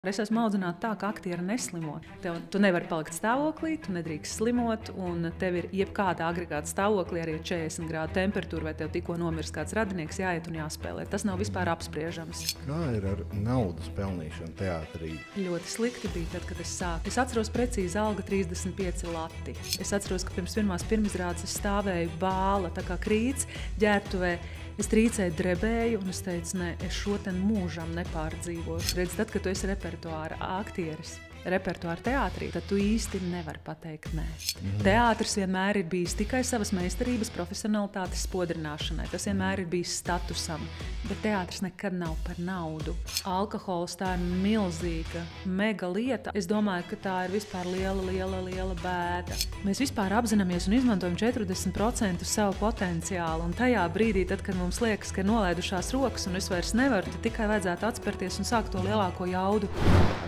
Es esmu audzināta tā, ka aktieri neslimo. Tu nevari palikt stāvoklī, tu nedrīkst slimot, un tev ir jebkāda agregāta stāvoklī, arī 40 grādu temperatūra, vai tev tikko nomirs kāds radinieks, jāiet un jāspēlē. Tas nav vispār apspriežams. Kā ir ar naudas pelnīšanu teātrī? Ļoti slikti bija tad, kad es sāku. Es atceros precīzi alga 35 lati. Es atceros, ka pirms pirmās pirmizrādes es stāvēju bāla, tā kā krīts, ģērbtuvē. Es trīcēju, drebēju, un es teicu, nē, es šo ten mūžam nepārdzīvošu. Redz, tad, kad tu esi repertuāra aktieris, repertuāra teātrī, tad tu īsti nevari pateikt nē. Teātris vienmēr ir bijis tikai savas meistarības, profesionalitātes spodrināšanai. Tas vienmēr ir bijis statusam, bet teātris nekad nav par naudu. Alkohols tā ir milzīga, mega lieta. Es domāju, ka tā ir vispār liela bēda. Mēs vispār apzināmies un izmantojam 40% savu potenciālu, un tajā brīdī, tad, kad mums liekas, ka ir nolaidušās rokas un es vairs nevaru, tad tikai vajadzētu atspērties un sākt to lielāko jaudu.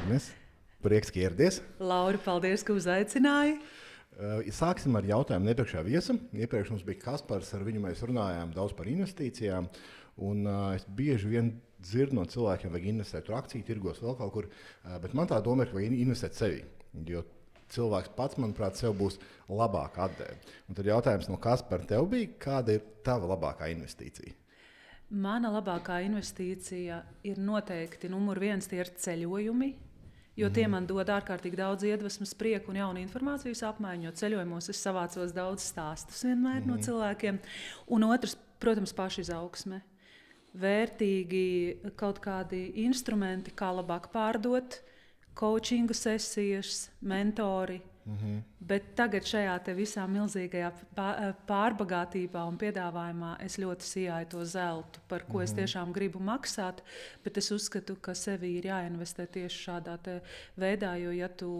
Agnes, prieks, ka ieradies. Laura, paldies, ka uzaicināji. Sāksim ar jautājumu iepriekšējā viesam. Iepriekš mums bija Kaspars, ar viņu mēs runājām daudz par investīcijām. Un, es bieži vien dzirdu no cilvēkiem, vajag investēt tur akciju tirgos vēl kaut kur, bet man tā doma ir, ka vajag investēt sevi. Jo cilvēks pats, manuprāt, sev būs labāka atdeve. Un tad jautājums no Kaspara tev bija, kāda ir tava labākā investīcija? Mana labākā investīcija ir noteikti numur 1, tie ir ceļojumi. Jo tie man dod ārkārtīgi daudz iedvesmas, prieku un jaunu informācijas apmaiņu, jo ceļojumos es savācos daudz stāstus vienmēr no cilvēkiem. Un otrs, protams, pašizaugsme. Vērtīgi kaut kādi instrumenti, kā labāk pārdot, coachingu sesijas, mentori. Bet tagad šajā te visā milzīgajā pārbagātībā un piedāvājumā es ļoti sijāju to zeltu, par ko es tiešām gribu maksāt, bet es uzskatu, ka sevi ir jāinvestē tieši šādā te veidā, jo ja tu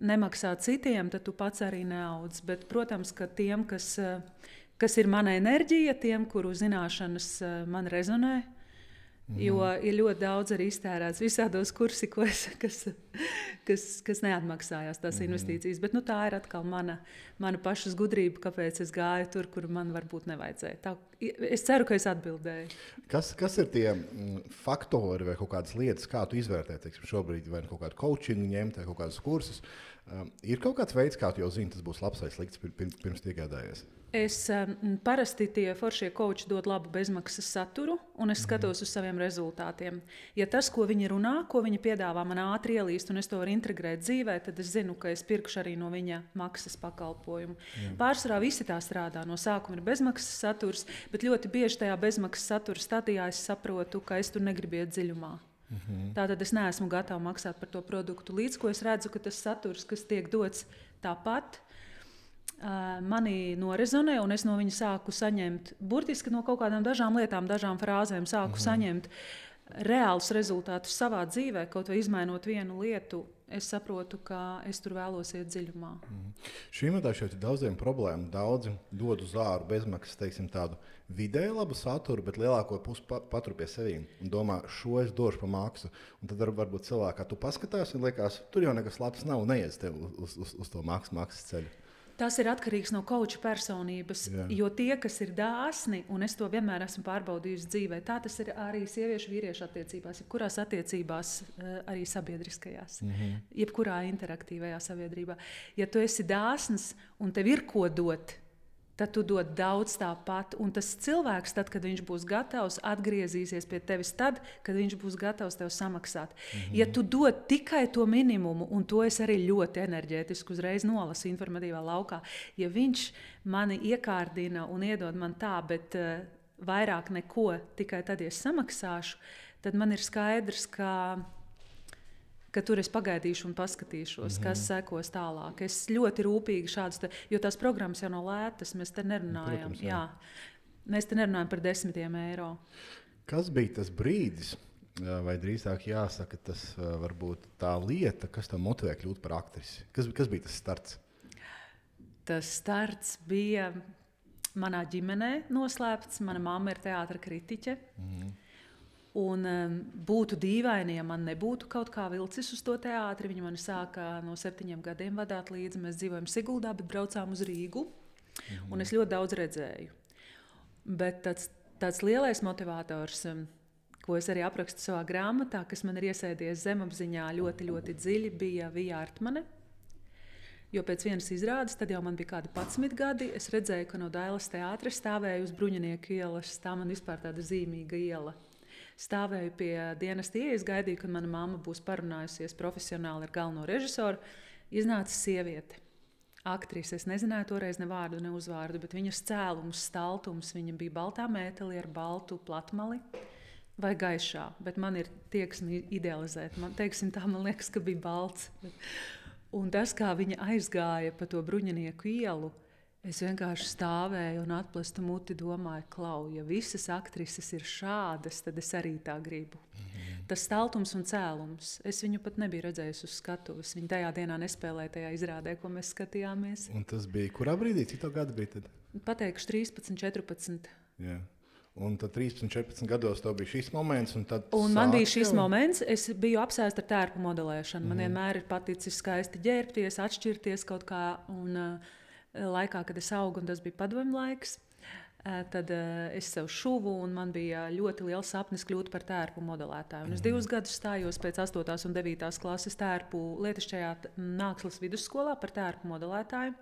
nemaksā citiem, tad tu pats arī neaudz. Bet, protams, ka tiem, kas ir mana enerģija, tiem, kuru zināšanas man rezonē, jo ir ļoti daudz arī iztērēts visādos kursikos, kas neatmaksājās tās investīcijas. Bet tā ir atkal mana pašas gudrība, kāpēc es gāju tur, kur man varbūt nevajadzēja. Es ceru, ka es atbildēju. Kas ir tie faktori vai kaut kādas lietas, kā tu izvērtē, teiksim, šobrīd vai kaut kādu coachingu ņemt vai kaut kādus kursus? Ir kaut kāds veids, kā tu jau zini, tas būs labs vai slikts pirms iegādājies? Parasti tie foršie koči dod labu bezmaksas saturu, un es skatos uz saviem rezultātiem. Ja tas, ko viņi runā, ko viņi piedāvā, man ātri ielīst, un es to varu integrēt dzīvē, tad es zinu, ka es pirkšu arī no viņa maksas pakalpojumu. Pārsvarā visi tā strādā. No sākuma ir bezmaksas saturs, bet ļoti bieži tajā bezmaksas satura stadijā es saprotu, ka es tur negribu iet dziļumā. Tātad es neesmu gatava maksāt par to produktu, līdz ko es redzu, ka tas saturs, kas tiek dots tāpat, mani norezonē, un es no viņa sāku saņemt, burtiski no kaut kādām dažām lietām, dažām frāzēm sāku saņemt reālus rezultātus savā dzīvē, kaut vai izmainot vienu lietu, es saprotu, ka es tur vēlos iet dziļumā. Šī metā šeit ir daudziem problēmu. Daudzi dod uz āru bezmaksas, teiksim, tādu vidēji labu saturu, bet lielāko pusi patur pie sevīm un domā, šo es došu pa maksu. Un tad varbūt cilvēkā tu paskatās un liekas, tur jau nekas labs nav, neies tev uz to maksas ceļu. Tas ir atkarīgs no koča personības, jo tie, kas ir dāsni, un es to vienmēr esmu pārbaudījusi dzīvē, tā tas ir arī sieviešu vīriešu attiecībās, jebkurās attiecībās, arī sabiedriskajās, jebkurā interaktīvajā sabiedrībā. Ja tu esi dāsns un tev ir ko dot, tad tu dod daudz tāpat, un tas cilvēks, tad, kad viņš būs gatavs, atgriezīsies pie tevis tad, kad viņš būs gatavs tev samaksāt. Ja tu dod tikai to minimumu, un to es arī ļoti enerģētiski uzreiz nolasu informatīvā laukā, ja viņš mani iekārdina un iedod man tā, bet vairāk neko, tikai tad, ja es samaksāšu, tad man ir skaidrs, ka tur es pagaidīšu un paskatīšos, kas sekos tālāk. Es ļoti rūpīgi šādus, jo tās programmas jau nav lētas, mēs te nerunājam. Mēs te nerunājam par 10 eiro. Kas bija tas brīdis, vai drīzāk jāsaka, tas varbūt tā lieta, kas tev motivē kļūt par aktrisi? Kas bija tas starts? Tas starts bija manā ģimenē noslēpts. Mana mamma ir teātra kritiķe. Un būtu dīvaini, ja man nebūtu kaut kā vilcis uz to teātri. Viņa mani sāka no 7 gadiem vadāt līdzi. Mēs dzīvojam Siguldā, bet braucām uz Rīgu. Un es ļoti daudz redzēju. Bet tāds lielais motivators, ko es arī aprakstu savā grāmatā, kas man ir iesēdies zemapziņā ļoti, ļoti dziļi, bija Vija Artmane. Jo pēc vienas izrādes, tad jau man bija kādi 11 gadi, es redzēju, ka no Dailas teātra stāvēju uz Bruņinieku ielas, tā man vispār tāda zīmīga iela. Stāvēju pie dienesta ieejas, gaidīju, kad mana mamma būs parunājusies profesionāli ar galveno režisoru. Iznāca sieviete, aktrise, es nezināju toreiz ne vārdu, ne uzvārdu, bet viņas cēlums, staltums, viņa bija baltā mētelī ar baltu platmali vai gaišā, bet man ir tieksmi idealizēt. Man, teiksim, tā man liekas, ka bija balts. Un tas, kā viņa aizgāja pa to Bruņinieku ielu, es vienkārši stāvēju un atplastu muti domāju, klau, ja visas aktrises ir šādas, tad es arī tā gribu. Tas staltums un cēlums, es viņu pat nebiju redzējusi uz skatuves. Viņa tajā dienā nespēlēja tajā izrādē, ko mēs skatījāmies. Un tas bija kurā brīdī? Cik tev gadi bija tad? Pateikšu 13, 14. Jā. Un tad 13, 14 gados tev bija šis moments. Un man bija šis moments, es biju apsēsta ar tērpu modelēšanu. Man vienmēr ir paticis skaisti ģērbties, atšķirties kaut kā. Un laikā, kad es augu, un tas bija padomju laiks, tad es sev šuvu, un man bija ļoti liels sapnis kļūt par tērpu modelētāju. Un es 2 gadus stājos pēc 8. un 9. klases tērpu Lietišķajā mākslas vidusskolā par tērpu modelētāju.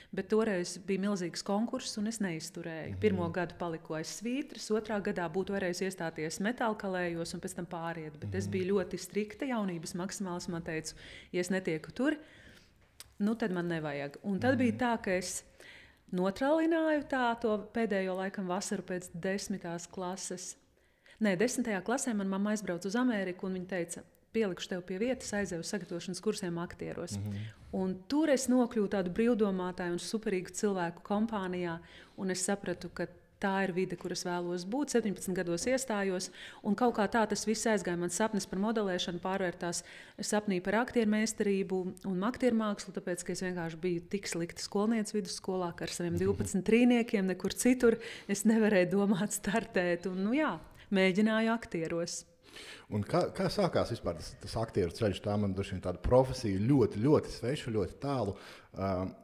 Bet toreiz bija milzīgs konkurss, un es neizturēju. 1. gadu paliku aiz svītras, 2. gadā būtu varējusi iestāties metālkalējos un pēc tam pāriet. Bet es biju ļoti strikta, jaunības maksimāls. Man teica, ja es netieku tur, nu tad man nevajag. Un tad bija tā, ka es notralināju to pēdējo laikam vasaru pēc 10. klases. Nē, 10. klasē man mamma aizbrauca uz Ameriku, un viņa teica, pielikšu tev pie vietas, aizēju sagatavošanas kursiem aktieros. Un tur es nokļuvu tādu brīvdomātāju un superīgu cilvēku kompānijā, un es sapratu, ka tā ir vide, kur es vēlos būt. 17 gados iestājos, un kaut kā tā tas viss aizgāja. Mans sapnis par modelēšanu pārvērtās sapnī par aktiermeistarību un aktiermākslu, tāpēc, ka es vienkārši biju tik slikta skolniece vidusskolā, ka ar saviem 12 trīniekiem nekur citur es nevarēju domāt startēt, un mēģināju aktieros. Un kā sākās vispār tas aktieru ceļš? Tā man droši vien tāda profesija ļoti, ļoti sveša, ļoti tālu.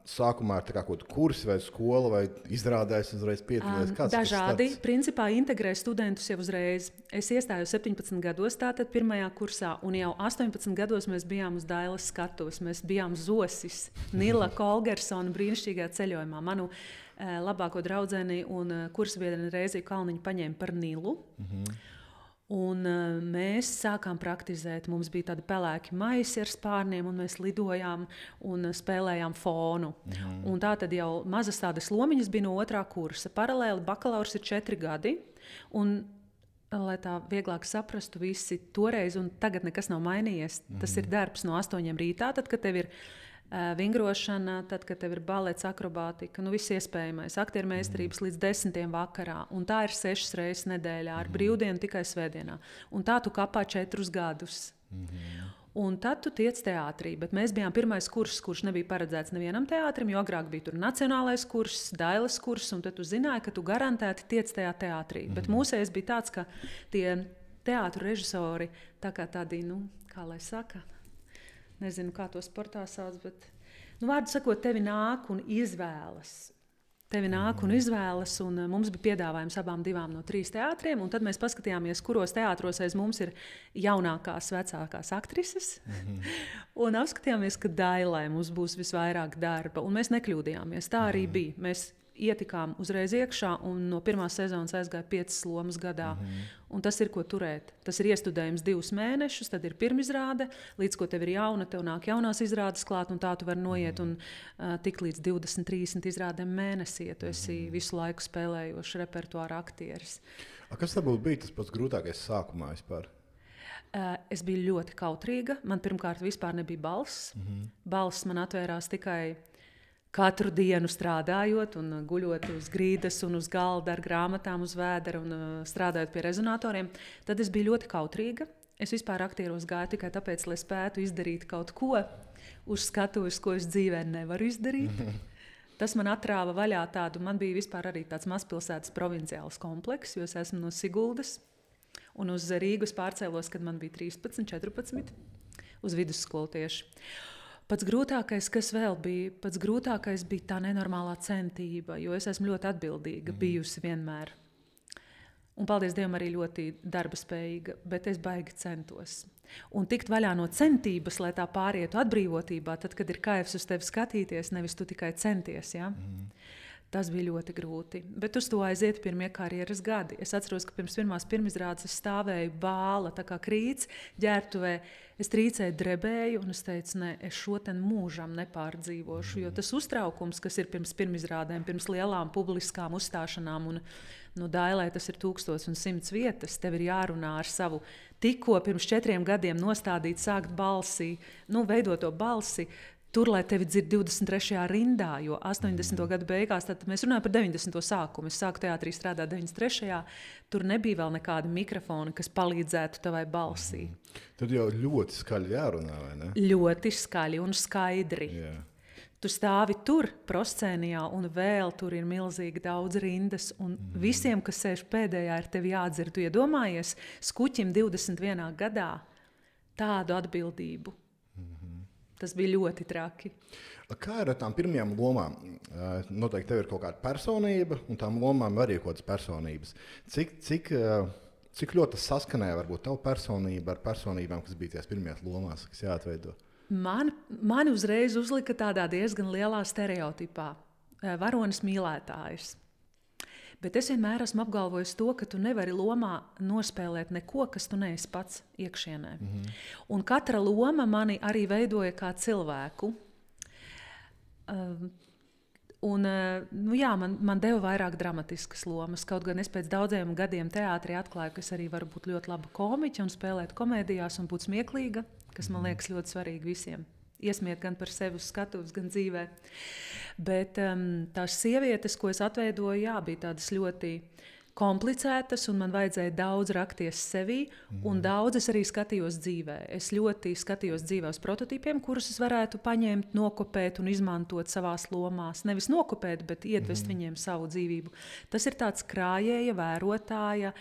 Sākumā ir kaut kāda kursa vai skola, vai izrādēs uzreiz piedalīties? Dažādi. Principā integrē studentus jau uzreiz. Es iestājos 17 gados, tātad pirmajā kursā, un jau 18 gados mēs bijām uz Dailas skatuves. Mēs bijām Zosis, Nila Kolgersona brīnišķīgā ceļojumā. Manu labāko draudzeni un kursbiedreni Reiziju Kalniņu paņēma par Nilu. Un mēs sākām praktizēt. Mums bija tādi pelēki maisi ar spārniem, un mēs lidojām un spēlējām fonu. Un tā tad jau mazas tādas lomiņas bija no 2. kursa. Paralēli bakalaurs ir 4 gadi. Un, lai tā vieglāk saprastu visi toreiz, un tagad nekas nav mainījies, tas ir darbs no 8 rītā, tad, kad tev ir vingrošana, tad, kad tev ir balets, akrobātika, viss iespējamais, aktiermeistarības līdz 10 vakarā. Un tā ir 6 reizes nedēļā, ar brīvdienu tikai svētdienā. Un tā tu kapā 4 gadus. Un tad tu tiec teātrī. Bet mēs bijām pirmais kurs, kurš nebija paredzēts nevienam teātrim, jo agrāk bija tur nacionālais kurs, Dailas kurs, un tad tu zināji, ka tu garantēti tiec tajā teātrī. Bet mūsējais bija tāds, ka tie teātru režisori, tā kā tādi, kā lai saka, nezinu, kā to sportā sauc, bet, vārdu sakot, tevi nāk un izvēlas. Un mums bija piedāvājums abām 2 no 3 teātriem, un tad mēs paskatījāmies, kuros teātros aiz mums ir jaunākās, vecākās aktrises, un apskatījāmies, ka Dailai mums būs visvairāk darba, un mēs nekļūdījāmies. Tā arī bija. Mēs ietikām uzreiz iekšā, un no 1. sezonas aizgāja 5 lomas gadā. Un tas ir ko turēt. Tas ir iestudējums 2 mēnešus, tad ir pirmizrāde, līdz ko tev ir jauna, tev nāk jaunās izrādes klāt, un tā tu vari noiet un tik līdz 20, 30 izrādēm mēnesī, ja tu esi visu laiku spēlējošs repertuāra aktieris. Kas varbūt bija tas pats grūtākais sākumā vispār? Es biju ļoti kautrīga. Man pirmkārt vispār nebija balss. Balss man atvērās tikai katru dienu strādājot un guļot uz grīdas un uz galda ar grāmatām uz vēdera un strādājot pie rezonatoriem. Tad es biju ļoti kautrīga. Es vispār aktieros gāju tikai tāpēc, lai spētu izdarīt kaut ko uz skatuves, ko es dzīvē nevaru izdarīt. Tas man atrāva vaļā tādu, man bija vispār arī tāds mazpilsētas provinciāls kompleks, jo es esmu no Siguldas. Un uz Rīgu es pārcēlos, kad man bija 13, 14, uz vidusskolu tieši. Pats grūtākais, kas vēl bija, bija tā nenormālā centība, jo es esmu ļoti atbildīga bijusi vienmēr. Un, paldies Dievam, arī ļoti darba spējīga, bet es baigi centos. Un tikt vaļā no centības, lai tā pārietu atbrīvotībā, tad, kad ir kaifs uz tevi skatīties, nevis tu tikai centies. Ja? Tas bija ļoti grūti. Bet uz to aiziet pirmie karjeras gadi. Es atceros, ka pirms pirmās pirmizrādes es stāvēju bāla, tā kā krīts, ģērbtuvē. Es trīcēju, drebēju, un es teicu, nē, es šo ten mūžam nepārdzīvošu. Jo tas uztraukums, kas ir pirms pirmizrādēm, pirms lielām publiskām uzstāšanām, un Dailē tas ir 1100 vietas, tev ir jārunā ar savu tikko pirms 4 gadiem nostādīt, sākt balsi, veidot to balsi. Tur, lai tevi dzird 23. rindā, jo 80. gadu beigās, tad mēs runājam par 90. sākumu. Es sāku teātrī strādāt 93. Tur nebija vēl nekāda mikrofona, kas palīdzētu tavai balsī. Tad jau ļoti skaļi jārunā, vai ne? Ļoti skaļi un skaidri. Jā. Tu stāvi tur, proscēnijā, un vēl tur ir milzīgi daudz rindas. Un visiem, kas sēž pēdējā, ir tevi jādzird. Tu iedomājies skuķim 21. gadā tādu atbildību. Tas bija ļoti traki. Kā ir ar tām pirmajām lomām? Noteikti tev ir kaut kāda personība, un tām lomām arī ir kaut kādas personības. Cik ļoti tas saskanēja varbūt tavu personību ar personībām, kas bija tās pirmajās lomās, kas jāatveido? Mani uzreiz uzlika tādā diezgan lielā stereotipā. Varonis mīlētājs. Bet es vienmēr esmu apgalvojis to, ka tu nevari lomā nospēlēt neko, kas tu neesi pats iekšienē. Un katra loma mani arī veidoja kā cilvēku. Man deva vairāk dramatiskas lomas. Kaut gan es pēc daudziem gadiem teātrī atklāju, ka es arī varu būt ļoti laba komiķa un spēlēt komēdijās un būt smieklīga, kas man liekas ļoti svarīgi visiem. Iesmiet gan par sevi uz skatuves, gan dzīvē. Bet tās sievietes, ko es atveidoju, bija tādas ļoti komplicētas, un man vajadzēja daudz rakties sevī, un daudz es arī skatījos dzīvē. Es ļoti skatījos dzīvē uz prototipiem, kurus es varētu paņemt, nokopēt un izmantot savās lomās. Nevis nokopēt, bet iedvest viņiem savu dzīvību. Tas ir tāds krājēja, vērotāja,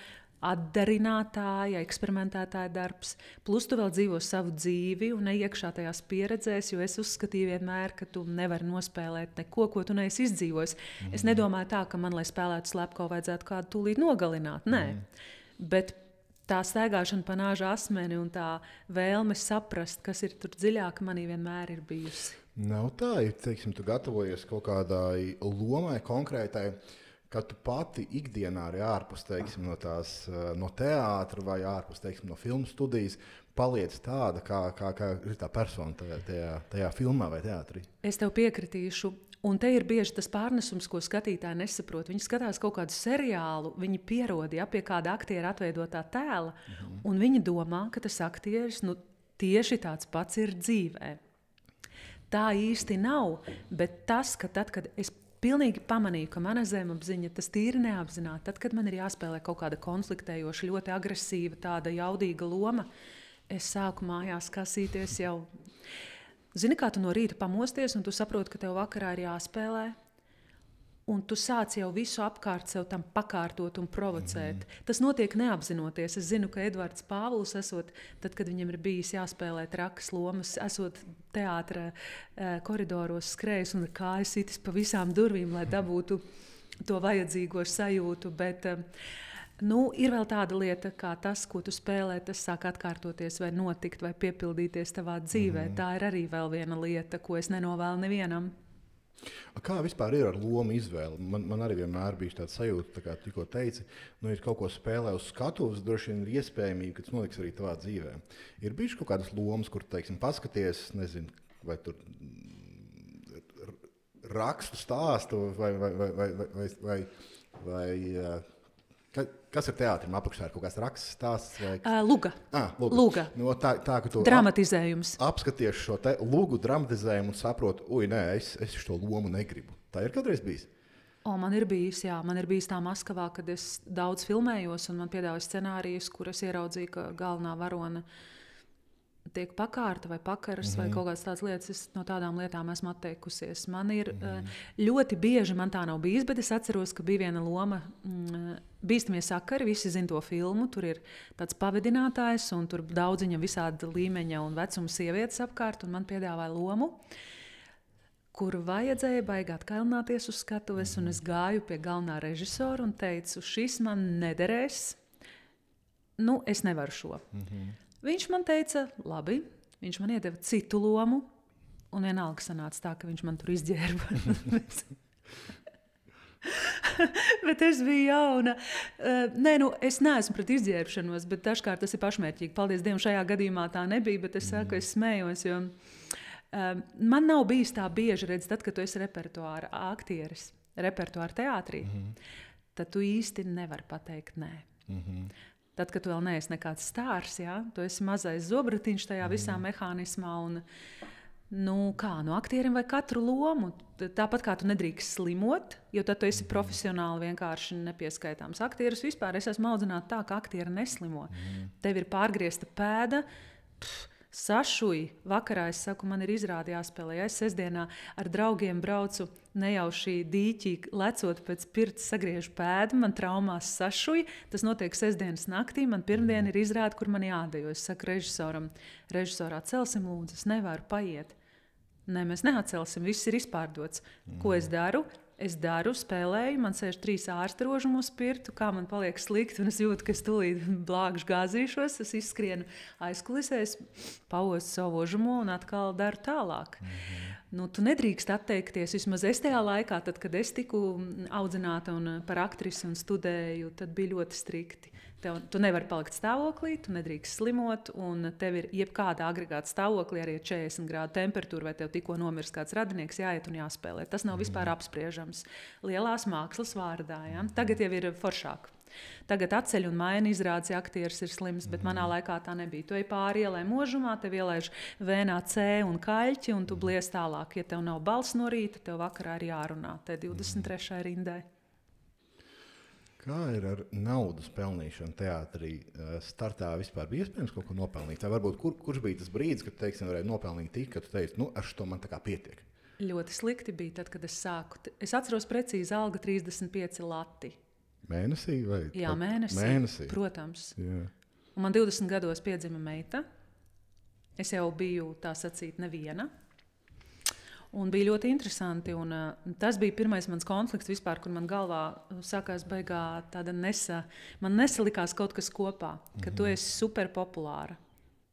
atdarinātāja, eksperimentētāja darbs. Plus tu vēl dzīvo savu dzīvi un neiekšā tajās pieredzēs, jo es uzskatīju vienmēr, ka tu nevari nospēlēt neko, ko tu neesi izdzīvojis. Es nedomāju tā, ka man, lai spēlētu slepko, vajadzētu kādu tūlīt nogalināt. Nē. Bet tā staigāšana pa nāža asmeni un tā vēlme saprast, kas ir tur dziļāk, manī vienmēr ir bijusi. Nav tā, ja teiksim, tu gatavojies kaut kādai lomai konkrētai, ka tu pati ikdienā arī ārpus teiksim, no teātra vai ārpus teiksim, no filmu studijas paliec tāda, kā ir tā persona tajā filmā vai teātrī. Es tev piekritīšu. Un te ir bieži tas pārnesums, ko skatītāji nesaprot. Viņi skatās kaut kādu seriālu, viņi pierod pie kāda aktiera atveidotā tēla, un viņi domā, ka tas aktieris tieši tāds pats ir dzīvē. Tā īsti nav, bet tas, ka tad, kad es pilnīgi pamanīju, ka mana zemapziņa, tas tīri neapzināti. Tad, kad man ir jāspēlē kaut kāda konfliktējoša, ļoti agresīva, tāda jaudīga loma, es sāku mājās kasīties jau. Zini, kā tu no rīta pamosties, un tu saproti, ka tev vakarā ir jāspēlē, un tu sāc jau visu apkārt sev tam pakārtot un provocēt. Tas notiek neapzinoties. Es zinu, ka Edvards Pāvils, tad, kad viņam ir bijis jāspēlē trakas lomas, esot teātra koridoros skrējis un kājas sitis pa visām durvīm, lai dabūtu to vajadzīgo sajūtu. Bet ir vēl tāda lieta, kā tas, ko tu spēlē, tas sāk atkārtoties vai notikt vai piepildīties tavā dzīvē. Tā ir arī vēl viena lieta, ko es nenovēlu nevienam. Kā vispār ir ar lomu izvēli? Man arī vienmēr bija tāds sajūta, kā tikko teici, ir kaut ko spēlē uz skatuves, droši vien ir iespējamība, ka tas notiks arī tavā dzīvē. Ir bijuši kaut kādas lomas, kur, teiksim, paskaties, nezinu, vai tur rakstu stāstu vai kas ir teātrim apakšā? Ir kaut kāds raksts stāsts? Luga. Luga. Tā, ka tu dramatizējums. Apskaties šo lugu dramatizējumu un saproti, es šo lomu negribu. Tā ir kādreiz bijis? Man ir bijis, jā. Man ir bijis tā Maskavā, kad es daudz filmējos un man piedāvāja scenārijus, kur es ieraudzīju, ka galvenā varona tiek pakārta vai pakaras vai kaut kādas tādas lietas. Es no tādām lietām esmu atteikusies. Man ir ļoti bieži, man tā nav bijis, bet es atceros, ka bija viena loma Bīstamie sakari, visi zin to filmu. Tur ir tāds pavadinātājs un tur daudziņa visāda līmeņa un vecuma sievietes apkārt, un man piedāvāja lomu, kur vajadzēja baigāt kailināties uz skatuves, un es gāju pie galvenā režisora un teicu, šis man nederēs, es nevaru šo. Viņš man teica, labi, viņš man iedeva citu lomu, un vienalga sanāca tā, ka viņš man tur izģērba. Bet es biju jauna. Es neesmu pret izģērbšanos, bet dažkārt tas ir pašmērķīgi. Paldies Dievam, šajā gadījumā tā nebija, bet es saku, es smējos, jo man nav bijis tā bieži redz, tad, kad tu esi repertuāra aktieris, repertuāra teātrī, tad tu īsti nevari pateikt nē. Tad, kad tu vēl neesi nekāds stārs, tu esi mazais zobratiņš tajā visā mehānismā un aktierim vai katru lomu. Tāpat kā tu nedrīkst slimot, jo tad tu esi profesionāli vienkārši nepieskaitāms aktieris. Vispār es esmu audzināta tā, ka aktieri neslimo. Tev ir pārgriezta pēda, sašuj. Vakarā es saku, man ir izrādi jāspēlē. Ja es sestdienā ar draugiem braucu nejauši dīķī, lecot pēc pirts, sagriežu pēdu, man traumās sašuj. Tas notiek sestdienas naktī, man pirmdien ir izrādi, kur man jādejo. Es saku režisorā, celsim lūdzu, es nevaru paiet. Nē, mēs neatcelsim, viss ir izpārdots. Ko es daru? Es spēlēju, man sēž 3 ārsti rožumu uz pirtu, kā man paliek slikti, un es jūtu, ka es tūlīt blāgšu gāzīšos, es izskrienu aizkulisēs, paostu savu rožumu un atkal daru tālāk. Tu nedrīkst atteikties, vismaz es tajā laikā, tad, kad es tiku audzināta un par aktrisi un studēju, tad bija ļoti strikti. Tu nevari palikt stāvoklī, tu nedrīkst slimot, un tev ir jebkāda agregāta stāvoklī, arī 40 grādu temperatūra, vai tev tikko nomirs kāds radinieks, jāiet un jāspēlē. Tas nav vispār apspriežams. Lielās mākslas vārdā. Ja? Tagad jau ir foršāk. Tagad atceļ un maina izrādes, ja aktieris ir slims, bet manā laikā tā nebija. Tu ej pāri ielai možumā, tev ielaiž vēnā C un kaļķi, un tu blies tālāk. Ja tev nav balss no rīta, tev vakarā ir jārunā. Te 23. rindē. Kā ir ar naudas pelnīšanu teātrī? Startā vispār bija iespējams kaut ko nopelnīt? Vai varbūt kurš bija tas brīdis, kad varēja nopelnīt tik, ka tu teici, ar šo man tā kā pietiek? Ļoti slikti bija tad, kad es sāku. Es atceros precīzi alga 35 lati. Mēnesī? Vai? Jā, mēnesī. Protams. Jā. Un man 20 gados piedzima meita. Es jau biju, tā sacīt, neviena. Un bija ļoti interesanti. Un, tas bija pirmais mans konflikts vispār, kur man galvā sākās baigā tāda man nesalikās kaut kas kopā, ka tu esi super populāra.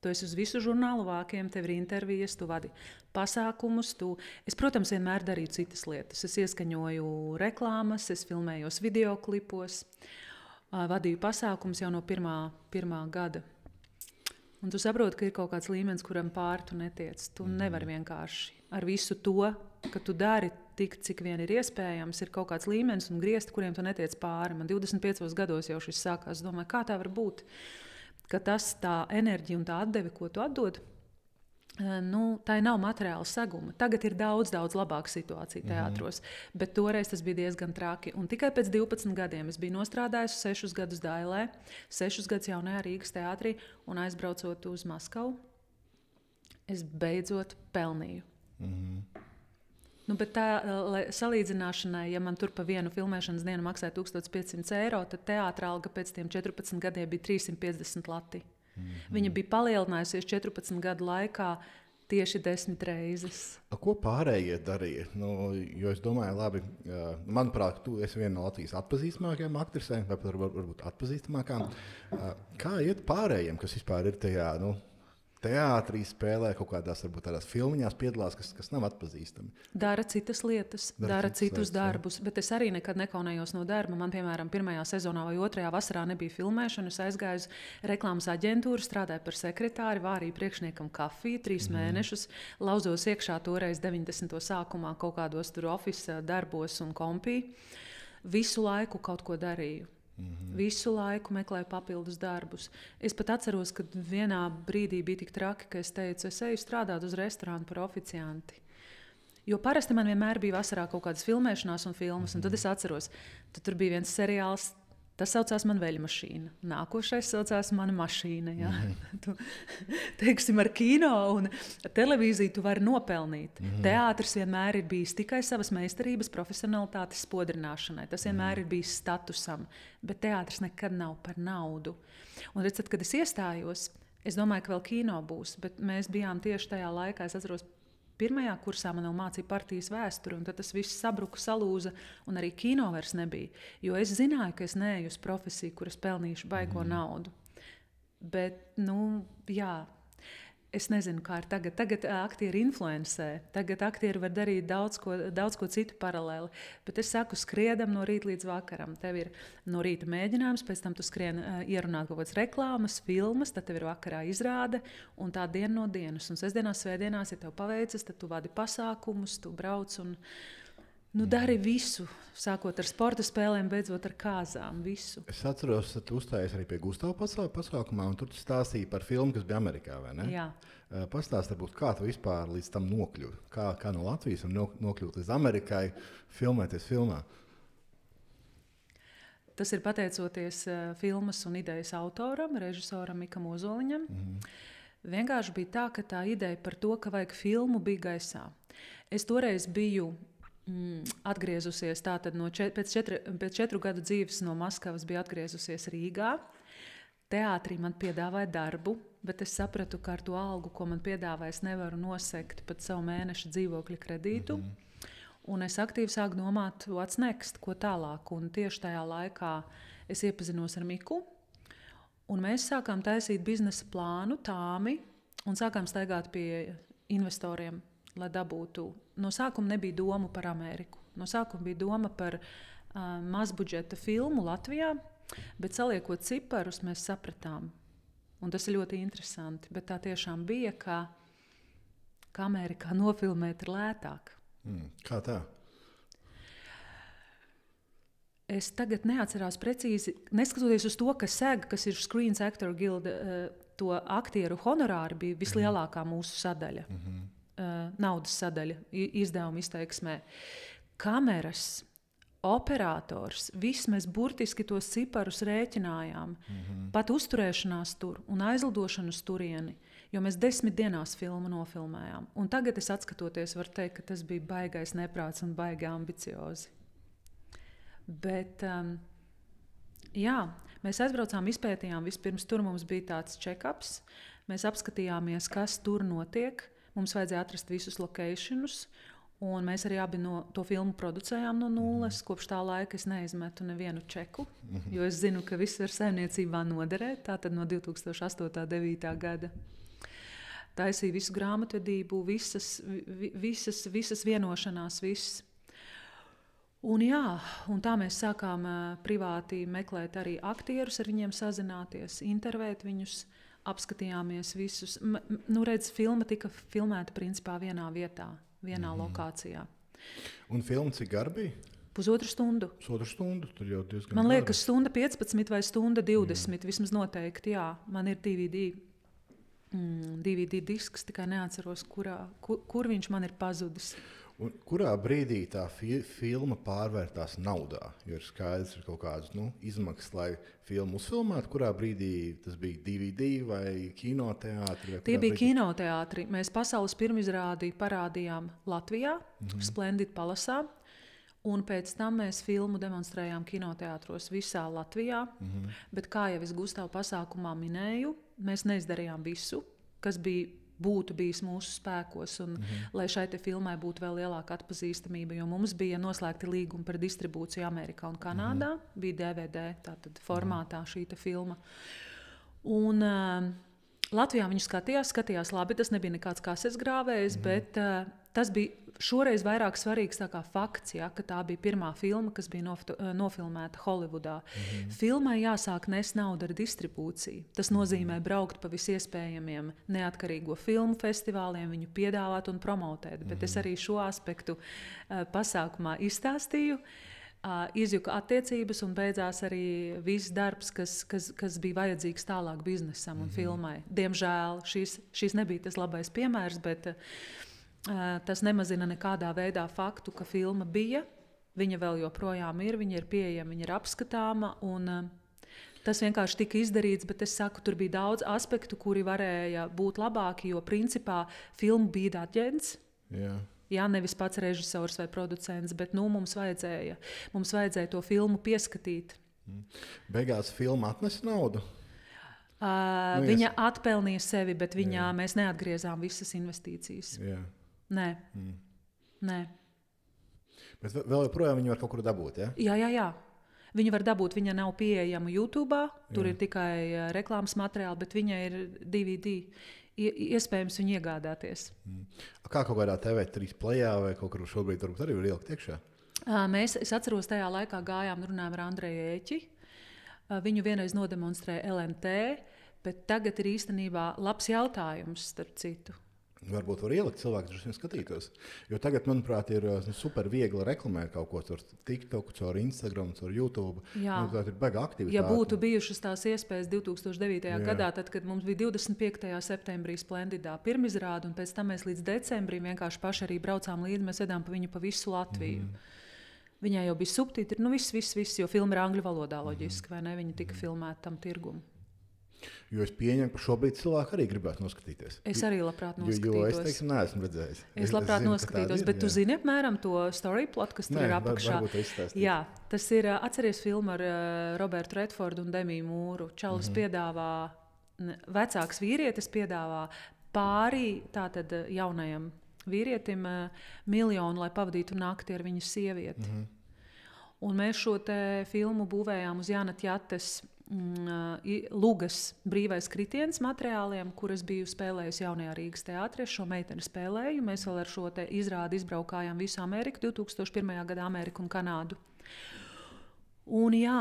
Tu esi uz visu žurnālu vākiem, tev ir intervijas, tu vadi pasākumus. Es, protams, vienmēr darīju citas lietas. Es ieskaņoju reklāmas, es filmējos videoklipos, vadīju pasākumus jau no pirmā gada. Un tu saproti, ka ir kaut kāds līmenis, kuram pāri tu netiec. Tu nevari vienkārši ar visu to, ka tu dari tik, cik vien ir iespējams, ir kaut kāds līmenis un griezti, kuriem tu netiec pāri. Man 25 gados jau šis sākās. Es domāju, kā tā var būt, ka tā enerģija un tā atdeve, ko tu atdod, tā nav materiāla seguma. Tagad ir daudz labāka situācija teātros, bet toreiz tas bija diezgan traki. Un tikai pēc 12 gadiem es biju nostrādājusi 6 gadus Dailē, 6 gadus jaunajā Rīgas teātrī un aizbraucot uz Maskavu, es beidzot pelnīju. Bet tā salīdzināšanai, ja man tur pa vienu filmēšanas dienu maksāja 1500 eiro, tad teātra alga pēc tiem 14 gadiem bija 350 lati. Viņa bija palielinājusies 14 gadu laikā tieši 10 reizes. Ko pārējie darīja? Jo es domāju, labi, manuprāt, tu esi viena no Latvijas atpazīstamākajām aktrisēm, vai varbūt atpazīstamākām. Kā iet pārējiem, kas vispār ir tajā teātrī, spēlē kaut kādās, varbūt tādās filmiņās piedalās, kas nav atpazīstami? Dara citas lietas, dara citus darbus, bet es arī nekad nekaunējos no darba. Man, piemēram, 1. sezonā vai 2. vasarā nebija filmēšana. Es aizgāju uz reklāmas aģentūru, strādāju par sekretāri, vārīju priekšniekam kafiju 3 mēnešus, lauzos iekšā toreiz 90. sākumā kaut kādos tur office darbos un kompī. Visu laiku kaut ko darīju. Visu laiku meklēju papildus darbus. Es pat atceros, ka vienā brīdī bija tik traki, ka es teicu, es eju strādāt uz restorānu par oficianti. Jo parasti man vienmēr bija vasarā kaut kādas filmēšanās un filmas, un tad es atceros, tur bija viens seriāls, tas saucās Man veļa mašīna. Nākošais saucās Mana mašīna. Ja? Tu, teiksim, ar kino un televīziju tu vari nopelnīt. Teātris vienmēr ir bijis tikai savas meistarības, profesionalitātes spodrināšanai. Tas vienmēr ir bijis statusam, bet teātris nekad nav par naudu. Un redzat, kad es iestājos, es domāju, ka vēl kino būs, bet mēs bijām tieši tajā laikā, es atceros, pirmajā kursā man vēl mācīja partijas vēsturi, un tad tas viss sabruka, salūza, un arī kino vairs nebija. Jo es zināju, ka es neeju uz profesiju, kur es pelnīšu baigo naudu. Bet, jā, es nezinu, kā ir tagad. Tagad aktieri influencē, tagad aktieri var darīt daudz ko citu paralēli. Bet es saku, skriedam no rīta līdz vakaram. Tev ir no rīta mēģinājums, pēc tam tu skrien ierunāt kaut kādas reklāmas, filmas, tad tev ir vakarā izrāde, un tā diena no dienas. Un sestdienās, svētdienās, ja tev paveicas, tad tu vadi pasākumus, tu brauc un dari visu, sākot ar sporta spēlēm, beidzot ar kāzām, visu. Es atceros, ka tu uzstājies arī pie Gustava pasākumā, un tur tu stāstīji par filmu, kas bija Amerikā, vai ne? Jā. Pastāsti, varbūt, kā tu vispār līdz tam nokļuvi? Kā no Latvijas un nokļūt līdz Amerikai, filmēties filmā? Tas ir pateicoties filmas un idejas autoram, režisoram Mikam Ozoliņam. Vienkārši bija tā, ka tā ideja par to, ka vajag filmu, bija gaisā. Es toreiz biju atgriezusies tātad pēc 4 gadu dzīves no Maskavas, biju atgriezusies Rīgā. Teātrī man piedāvāja darbu, bet es sapratu, ka ar to algu, ko man piedāvāja, es nevaru nosegt pat savu mēneša dzīvokļa kredītu. Un es aktīvi sāku domāt, what's next, ko tālāk. Un tieši tajā laikā es iepazinos ar Miku, un mēs sākām taisīt biznesa plānu tāmi un sākām staigāt pie investoriem, lai dabūtu. No sākuma nebija doma par Ameriku. No sākuma bija doma par mazbudžeta filmu Latvijā, bet saliekot ciparus, mēs sapratām. Un tas ir ļoti interesanti. Bet tā tiešām bija, ka Amerikā nofilmēt ir lētāk. Kā tā? Es tagad neatcerās precīzi, neskatoties uz to, ka SAG, kas ir Screen Actors Guild, to aktieru honorāri bija vislielākā mūsu sadaļa. Naudas sadaļa izdevuma izteiksmē. Kameras, operators, viss mēs burtiski tos ciparus rēķinājām. Pat uzturēšanās tur un aizlidošanu uz turieni, jo mēs 10 dienās filmu nofilmējām. Un tagad es atskatoties varu teikt, ka tas bija baigais neprāts un baigi ambiciozi. Bet, jā, mēs aizbraucām, izpētījām, vispirms tur mums bija tāds check-ups, mēs apskatījāmies, kas tur notiek. Mums vajadzēja atrast visus locationus, un mēs arī abi to filmu producējām no nulles. Kopš tā laika es neizmetu nevienu čeku, jo es zinu, ka viss var saimniecībā noderēt. Tātad no 2008. 9. gada. Taisīja visu grāmatvedību, visas vienošanās, viss. Un jā, un tā mēs sākām privāti meklēt arī aktierus, ar viņiem sazināties, intervēt viņus. Apskatījāmies visus. Redz, filma tika filmēta principā vienā vietā, vienā lokācijā. Un filma cik gara bija? 1,5 stundu. 1,5 stundu? Tur jau diezgan Man liekas, stunda 15 vai stunda 20, vismaz noteikti, jā. Man ir DVD disks, tikai neatceros, kur viņš man ir pazudis. Un kurā brīdī tā filma pārvērtās naudā? Jo ir skaidrs, ir kaut kādas izmaksas, lai filmu uzfilmētu. Kurā brīdī tas bija DVD vai kinoteātri? Tie bija kinoteātri. Mēs pasaules pirmizrādi parādījām Latvijā, Splendid Palasā. Un pēc tam mēs filmu demonstrējām kinoteātros visā Latvijā. Bet, kā jau es Gustava pasākumā minēju, mēs neizdarījām visu, kas būtu bijis mūsu spēkos, un lai šai filmai būtu vēl lielāka atpazīstamība, jo mums bija noslēgti līgumi par distribūciju Amerikā un Kanādā, bija DVD tātad formātā šī filma. Un Latvijā viņi skatījās labi, tas nebija nekāds kases grāvējs, bet tas bija šoreiz vairāk svarīgs tā kā fakts, ja, ka tā bija pirmā filma, kas bija nofilmēta Holivudā. Filmai jāsāk nest naudu ar distribūciju. Tas nozīmē braukt pa visiespējamiem neatkarīgo filmu festivāliem, viņu piedāvāt un promotēt. Bet es arī šo aspektu pasākumā izstāstīju. Izjuka attiecības un beidzās arī viss darbs, kas bija vajadzīgs tālāk biznesam un filmai. Diemžēl šis nebija tas labais piemērs, bet tas nemazina nekādā veidā faktu, ka filma bija. Viņa vēl joprojām ir, viņa ir pieejama, viņa ir apskatāma. Tas vienkārši tika izdarīts, bet es saku, tur bija daudz aspektu, kuri varēja būt labāki, jo principā filma bija aģents. Jā, nevis pats režisors vai producents, bet mums vajadzēja to filmu pieskatīt. Beigās filma atnesa naudu? Viņa atpelnīja sevi, bet mēs neatgriezām visas investīcijas. Nē. Nē. Bet vēl joprojām viņi var kaut kur dabūt, ja? Jā. Viņu var dabūt, viņa nav pieejama YouTube, tur ir tikai reklāmas materiāli, bet viņa ir DVD. Iespējams viņu iegādāties. Kā kaut kādā TV3 plejā vai kaut kur šobrīd varbūt arī var ielikt iekšā? Es atceros, tajā laikā gājām un runājām ar Andreju Ēķi. Viņu vienreiz nodemonstrēja LNT, bet tagad ir īstenībā labs jautājums starp citu. Varbūt var ielikt cilvēku, kas viņu skatītos. Jo tagad, manuprāt, ir super viegli reklamēt kaut ko caur TikTok, caur Instagram, caur YouTube. Tā ir bega aktivitāte. Ja būtu bijušas tās iespējas 2009. gadā, tad, kad mums bija 25. septembrī Splendidā pirmizrāde, un pēc tam mēs līdz decembrim vienkārši paši arī braucām līdzi, mēs vedām pa viņu pa visu Latviju. Viņai jau bija subtitri, viss, jo filma ir angļu valodā loģiski, vai ne? Viņa tika filmēta tam tirgumu. Jo es pieņemu, ka šobrīd cilvēki arī gribētu noskatīties. Es arī labprāt noskatītos. Jo es, teiksim, neesmu redzējis. Es labprāt noskatītos, bet tu zini apmēram to storyplot, kas tur ir apakšā? Jā, tas ir, atceries filmu ar Robertu Redfordu un Demiju Mūru. Čalis piedāvā, vecāks vīrietis piedāvā pāri tātad jaunajam vīrietim miljonu, lai pavadītu nakti ar viņas sievieti. Un mēs šo te filmu būvējām uz Jāna Tjates Lugas brīvais kritiens materiāliem, kuras biju spēlējusi Jaunajā Rīgas teātrī. Šo meiteni spēlēju. Mēs vēl ar šo te izrādi izbraukājām visu Ameriku, 2001. gadā Ameriku un Kanādu. Un jā,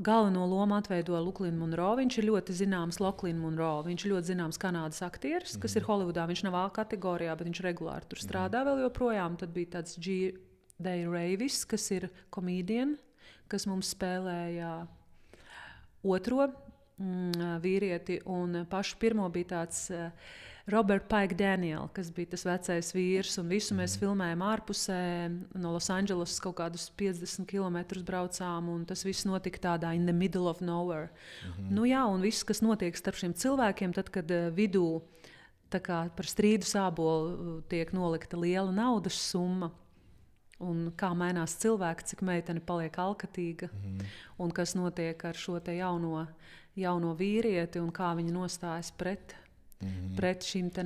galveno lomu atveidoja Lochlyn Munro. Viņš ir ļoti zināms Lochlyn Munro. Viņš ir ļoti zināms Kanādas aktieris, kas ir Holivudā. Viņš nav A kategorijā, bet viņš regulāri tur strādā vēl joprojām. Tad bija tāds G. Day Ravis, kas ir komēdien, kas mums spēlēja otro vīrieti, un pašu pirmo bija tāds Robert Pike Daniel, kas bija tas vecais vīrs, un visu mēs filmējām ārpusē, no Losandželosas kaut kādus 50 km braucām, un tas viss notika tādā in the middle of nowhere. Nu jā, un viss, kas notiek starp šiem cilvēkiem, tad, kad vidū tā kā par strīdu sābolu tiek nolikta liela naudas summa, un kā mainās cilvēki, cik meitene paliek alkatīga, un kas notiek ar šo te jauno vīrieti, un kā viņa nostājas pret šīm te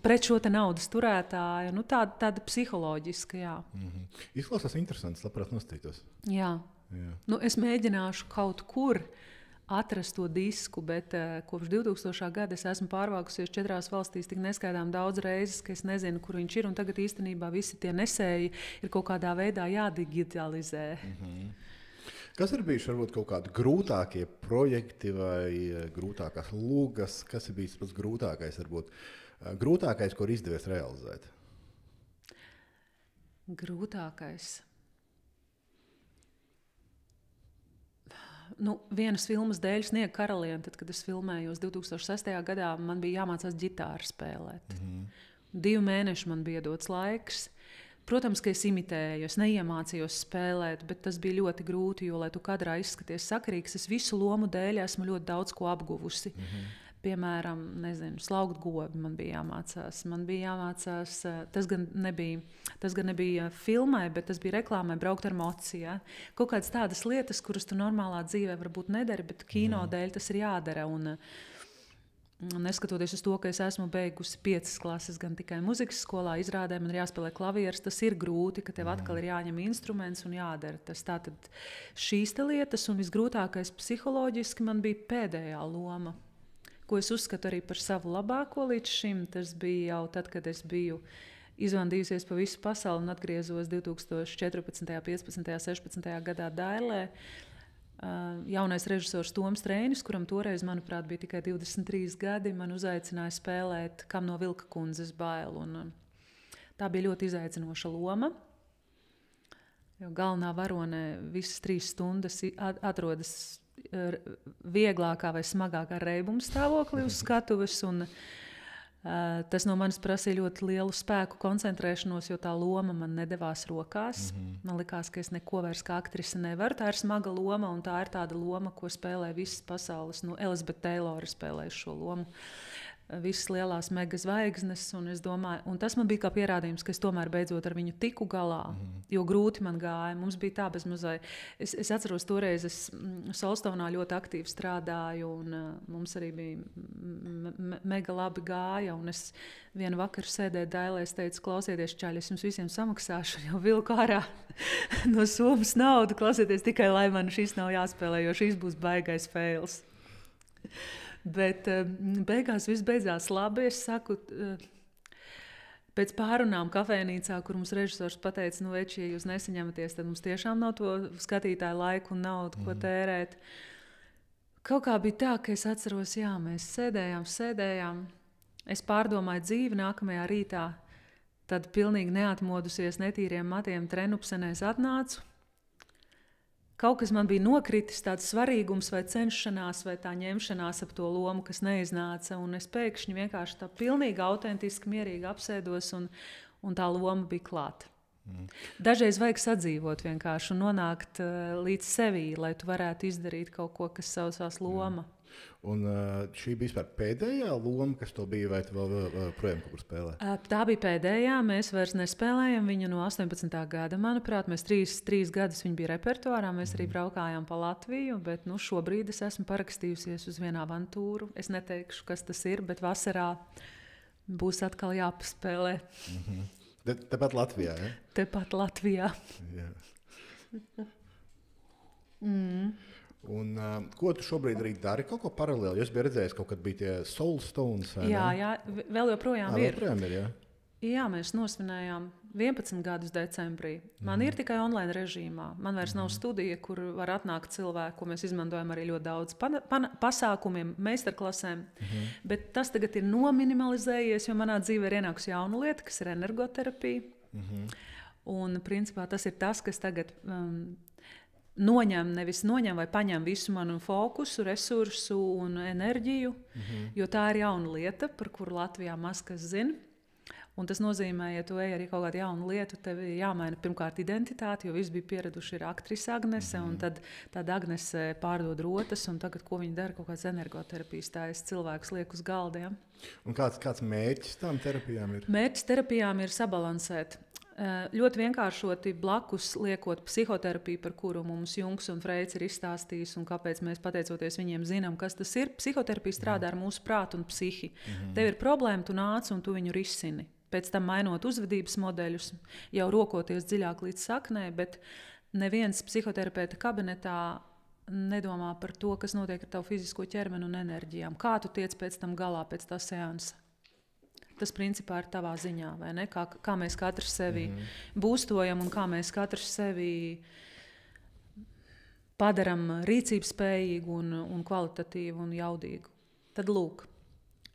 pret šo te naudas turētāju. Nu, tāda psiholoģiska, jā. Izklausās interesants, labprāt nostītos. Jā. Nu, es mēģināšu kaut kur atrast to disku, bet kopš 2000. gada es esmu pārvākusies 4 valstīs tik neskaidām daudz reizes, ka es nezinu, kur viņš ir, un tagad īstenībā visi tie nesēji ir kaut kādā veidā jādigitalizē. Kas ir bijuši varbūt kaut kādi grūtākie projekti vai grūtākās lūgas? Kas ir bijis pats grūtākais, varbūt grūtākais, ko ir izdevies realizēt? Grūtākais? Nu, vienas filmas dēļ Sniega karaliene, tad, kad es filmējos 2006. gadā, man bija jāmācās ģitāru spēlēt. 2 mēneši man bija dots laiks. Protams, ka es imitēju, es neiemācījos spēlēt, bet tas bija ļoti grūti, jo, lai tu kadrā izskaties sakarīgs, es visu lomu dēļ esmu ļoti daudz ko apguvusi. Piemēram, slaugt gobi man bija jāmācās. Tas gan nebija filmai, bet tas bija reklāmai, braukt ar moci. Ja? Kaut kādas tādas lietas, kuras tu normālā dzīvē varbūt nedari, bet kino dēļ tas ir jādara. Un neskatoties uz to, ka es esmu beigusi 5 klases gan tikai muzikas skolā, izrādē man ir jāspēlē klavieres, tas ir grūti, ka tev atkal ir jāņem instruments un jādara tas. Tātad šīs te lietas, un visgrūtākais psiholoģiski man bija pēdējā loma, ko es uzskatu arī par savu labāko līdz šim. Tas bija jau tad, kad es biju izvandījusies pa visu pasauli un atgriezos 2014., 15., 16. gadā Dailē. Jaunais režisors Toms Treinis, kuram toreiz, manuprāt, bija tikai 23 gadi, man uzaicināja spēlēt Kam no vilka kundzes bail. Un tā bija ļoti izaicinoša loma, jo galvenā varone visas 3 stundas atrodas vieglākā vai smagākā reibuma stāvoklī uz skatuves. Tas no manis prasīja ļoti lielu spēku koncentrēšanos, jo tā loma man nedevās rokās. Man likās, ka es neko vairs kā aktrise nevaru. Tā ir smaga loma, un tā ir tāda loma, ko spēlē visas pasaules. Elizabete Taylore spēlēja šo lomu. visas lielās mega zvaigznes, un es domāju, un tas man bija kā pierādījums, ka es tomēr beidzot ar viņu tiku galā, jo grūti man gāja. Mums bija tā bez mazai. Es atceros, toreiz es Solstonā ļoti aktīvi strādāju, un mums arī bija mega labi gāja, un es vienu vakaru sēdēju Dailē, es teicu, klausieties, čaļi, es jums visiem samaksāšu, jau vilku ārā no summas naudu, klausieties tikai, lai man šis nav jāspēlē, jo šis būs baigais fails. Bet beigās viss beidzās labi. Es saku, pēc pārunām kafejnīcā, kur mums režisors pateica, nu, veči, ja jūs nesaņematies, tad mums tiešām nav to skatītāju laiku un naudu, ko tērēt. Kaut kā bija tā, ka es atceros, jā, mēs sēdējām. Es pārdomāju dzīvi nākamajā rītā, tad pilnīgi neatmodusies netīriem matiem trenupsenēs atnācu. Kaut kas man bija nokritis, tāds svarīgums vai cenšanās, vai tā ņemšanās ap to lomu, kas neiznāca. Un es pēkšņi vienkārši tā pilnīgi autentiski, mierīgi apsēdos, un tā loma bija klāta. Dažreiz vajag sadzīvot vienkārši un nonākt līdz sevī, lai tu varētu izdarīt kaut ko, kas saucās loma. Un šī bija vispār pēdējā loma, kas to bija, vai tu vēl projām kaut kur spēlē? Tā bija pēdējā, mēs vairs nespēlējam viņu no 18. gada, manuprāt, mēs 3 gadus viņa bija repertuārā, mēs arī braukājām pa Latviju, bet šobrīd es esmu parakstījusies uz vienu avantūru. Es neteikšu, kas tas ir, bet vasarā būs atkal jāpaspēlē. Tepat Latvijā, ja? Tepat Latvijā. Jā. Un, ko tu šobrīd arī dari? Kaut ko paralēli? Es biju redzējis, kaut kad bija tie Soulstones. Jā, vēl joprojām ir. Joprojām ir, jā. Jā, mēs nosvinējām 11 gadus decembrī. Man ir tikai online režīmā. Man vairs nav studija, kur var atnākt cilvēki, ko mēs izmantojam arī ļoti daudz pasākumiem, meistarklasēm. Bet tas tagad ir nominimalizējies, jo manā dzīvē ir ienākusi jauna lieta, kas ir energoterapija. Un principā tas ir tas, kas tagad nevis noņem vai paņem visu manu fokusu, resursu un enerģiju, jo tā ir jauna lieta, par kuru Latvijā maz kas zina. Un tas nozīmē, ja tu ej arī kaut kādu jaunu lietu, tev ir jāmaina pirmkārt identitāti, jo visi bija pieraduši ir aktrise Agnese, un tad Agnese pārdod rotas, un tagad, ko viņi dara, kaut kāds energoterapijas tājas cilvēks liek uz galdiem. Un kāds mērķis tām terapijām ir? Mērķis terapijām ir sabalansēt. Ļoti vienkāršoti blakus liekot psihoterapiju, par kuru mums Jungs un Freids ir izstāstījis, un kāpēc mēs pateicoties viņiem zinām, kas tas ir. Psihoterapija strādā ar mūsu prātu un psihi. Tev ir problēma, tu nāc un tu viņu risini. Pēc tam mainot uzvedības modeļus, jau rokoties dziļāk līdz saknē, bet neviens psihoterapeita kabinetā nedomā par to, kas notiek ar tavu fizisko ķermeni un enerģijām. Kā tu tiec pēc tam galā, pēc tā seansa? Tas principā ir tavā ziņā, vai ne? Kā mēs katrs sevi būstojam un kā mēs katrs sevi padaram rīcības spējīgu un kvalitatīvu un jaudīgu. Tad lūk,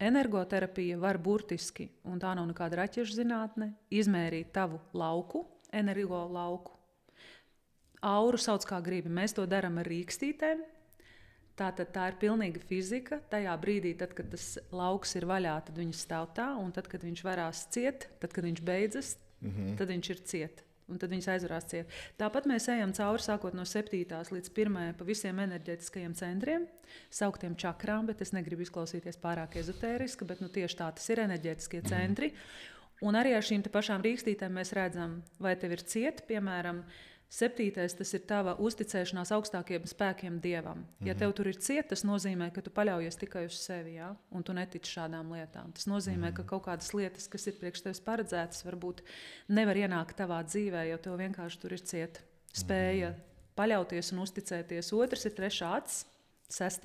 energoterapija var burtiski, un tā nav nekāda raķešu zinātne, izmērīt tavu lauku, energo lauku. Auru sauc kā gribi. Mēs to darām ar rīkstītēm. Tātad tā ir pilnīga fizika. Tajā brīdī, tad, kad tas lauks ir vaļā, tad viņš stāv tā, un tad, kad viņš varās ciet, tad, kad viņš beidzas, tad viņš ir ciet, un tad viņš aizvarās ciet. Tāpat mēs ejam cauri, sākot no 7. līdz 1. pa visiem enerģētiskajiem centriem, sauktiem čakrām, bet es negribu izklausīties pārāk ezotēriski, bet tieši tā tas ir enerģētiskie centri. Un arī ar šīm te pašām rīkstītēm mēs redzam, vai tev ir ciet, piemēram, 7. tas ir tava uzticēšanās augstākiem spēkiem Dievam. Ja tev tur ir ciet, tas nozīmē, ka tu paļaujies tikai uz sevi, ja? Un tu netici šādām lietām. Tas nozīmē, ka kaut kādas lietas, kas ir priekš tevis paredzētas, varbūt nevar ienākt tavā dzīvē, jo tev vienkārši tur ir ciet spēja paļauties un uzticēties. Otrs ir 3. acis, 6.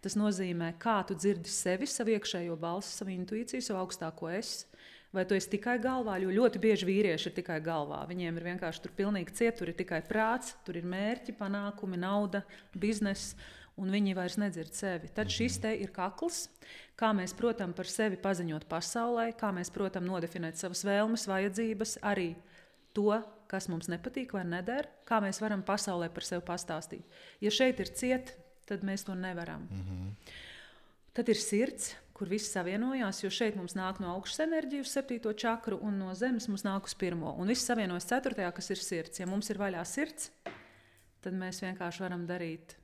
Tas nozīmē, kā tu dzirdi sevi, savu iekšējo balsi, savu intuīciju, savu augstāko es. Vai tu esi tikai galvā, jo ļoti bieži vīrieši ir tikai galvā. Viņiem ir vienkārši tur pilnīgi ciet, tur ir tikai prāts, tur ir mērķi, panākumi, nauda, bizness, un viņi vairs nedzird sevi. Tad šis te ir kakls, kā mēs, protams, par sevi paziņot pasaulē, kā mēs, protams, nodefinēt savas vēlmes, vajadzības, arī to, kas mums nepatīk vai neder, kā mēs varam pasaulē par sevi pastāstīt. Ja šeit ir ciet, tad mēs to nevaram. Tad ir sirds, kur viss savienojās, jo šeit mums nāk no augšas enerģija uz 7. čakru un no zemes mums nāk uz 1. Un viss savienojas 4. kas ir sirds. Ja mums ir vaļā sirds, tad mēs vienkārši varam darīt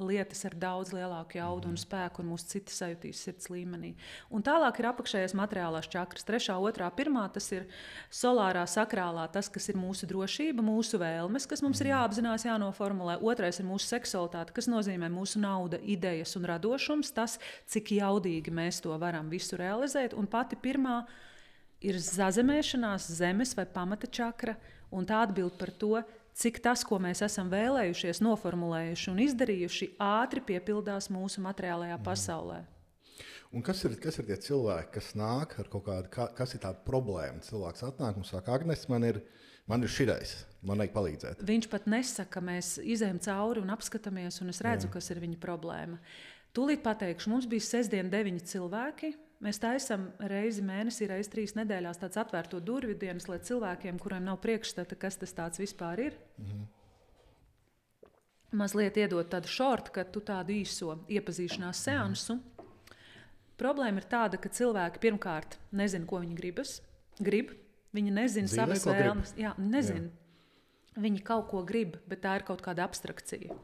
lietas ar daudz lielāku jaudu un spēku, un mūsu citi sajūtīs sirds līmenī. Un tālāk ir apakšējais materiālās čakras. 3., 2., 1. tas ir solārā, sakrālā, tas, kas ir mūsu drošība, mūsu vēlmes, kas mums ir jāapzinās, jānoformulē. 2. ir mūsu seksualitāte, kas nozīmē mūsu nauda, idejas un radošums, tas, cik jaudīgi mēs to varam visu realizēt. Un pati 1. ir zazemēšanās, zemes vai pamata čakra, un tā atbild par to, cik tas, ko mēs esam vēlējušies, noformulējuši un izdarījuši, ātri piepildās mūsu materiālajā pasaulē. Un kas ir tie cilvēki, kas nāk ar kaut kādu, kas ir tā problēma? Cilvēks atnāk un saka, Agnes, man ir šitais, man vajag palīdzēt. Viņš pat nesaka, mēs izējam cauri un apskatāmies, un es redzu, kas ir viņa problēma. Tūlīt pateikšu, mums bija sestdien 9 cilvēki. Mēs taisam reizi mēnesī, reizi 3 nedēļās tāds atvērto durvju dienas, lai cilvēkiem, kuriem nav priekšstata, kas tas tāds vispār ir, mazliet iedot tādu shortcutu, tādu īso iepazīšanās seansu. Problēma ir tāda, ka cilvēki pirmkārt nezina, ko viņi grib. Viņi nezina savas vēlmes. Jā, nezina. Viņi kaut ko grib, bet tā ir kaut kāda abstrakcija.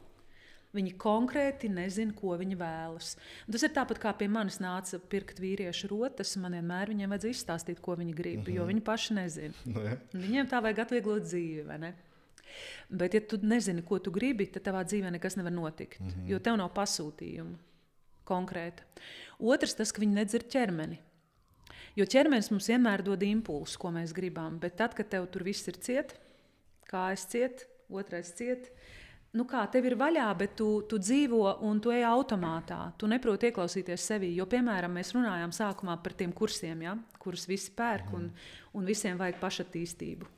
Viņi konkrēti nezina, ko viņi vēlas. Un tas ir tāpat, kā pie manis nāca pirkt vīriešu rotas. Man vienmēr viņiem vajadzēja izstāstīt, ko viņi grib, jo viņi paši nezina. Viņiem tā vajag atvieglot dzīvi, vai ne? Bet, ja tu nezini, ko tu gribi, tad tavā dzīvē nekas nevar notikt, jo tev nav pasūtījuma konkrēta. Otrs, tas, ka viņi nedzird ķermeni. Jo ķermenis mums vienmēr dod impulsu, ko mēs gribam, bet tad, kad tev tur viss ir ciet, kājas ciet, otrais ciet, nu kā, tev ir vaļā, bet tu dzīvo un tu ej automātā. Tu neproti ieklausīties sevī, jo, piemēram, mēs runājām sākumā par tiem kursiem, ja, kurus visi pērk un visiem vajag pašattīstību.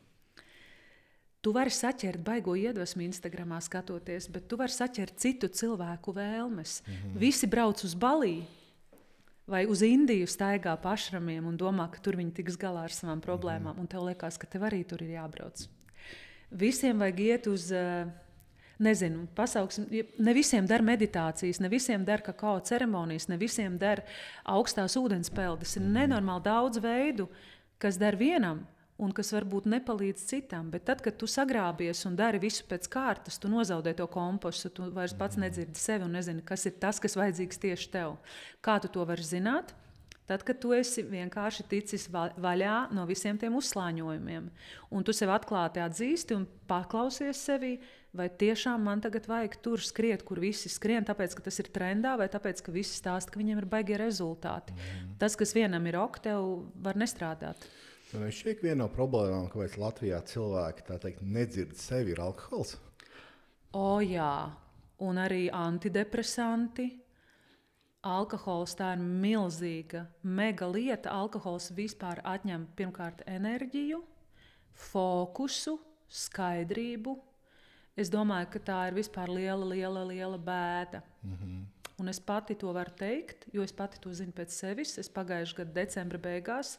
Tu vari saķert baigo iedvesmu Instagramā skatoties, bet tu vari saķert citu cilvēku vēlmes. Visi brauc uz Balī vai uz Indiju staigā pašramiem un domā, ka tur viņi tiks galā ar savām problēmām, un tev liekas, ka tev arī tur ir jābrauc. Visiem vajag iet uz... Nezinu, ne visiem der meditācijas, ne visiem der kakao ceremonijas, ne visiem der augstās ūdenspeldes. Ir nenormāli daudz veidu, kas der vienam un kas varbūt nepalīdz citam. Bet tad, kad tu sagrābies un dari visu pēc kārtas, tu nozaudē to kompasu, tu vairs pats nedzirdi sevi un nezini, kas ir tas, kas vajadzīgs tieši tev. Kā tu to vari zināt? Tad, kad tu esi vienkārši ticis vaļā no visiem tiem uzslāņojumiem, un tu sev atklāti atzīsti un paklausies sevī, vai tiešām man tagad vajag tur skriet, kur visi skrien, tāpēc, ka tas ir trendā, vai tāpēc, ka visi stāsta, ka viņiem ir baigie rezultāti. Tas, kas vienam ir ok, tev var nestrādāt. Man šķiet, viena no problēmām, kāpēc Latvijā cilvēki, tā teikt, nedzird sevi, ir alkohols. Jā, un arī antidepresanti. Alkohols tā ir milzīga, mega lieta. Alkohols vispār atņem pirmkārt enerģiju, fokusu, skaidrību. Es domāju, ka tā ir vispār liela bēda. Un es pati to varu teikt, jo es pati to zinu pēc sevis. Es pagājušā gada decembra beigās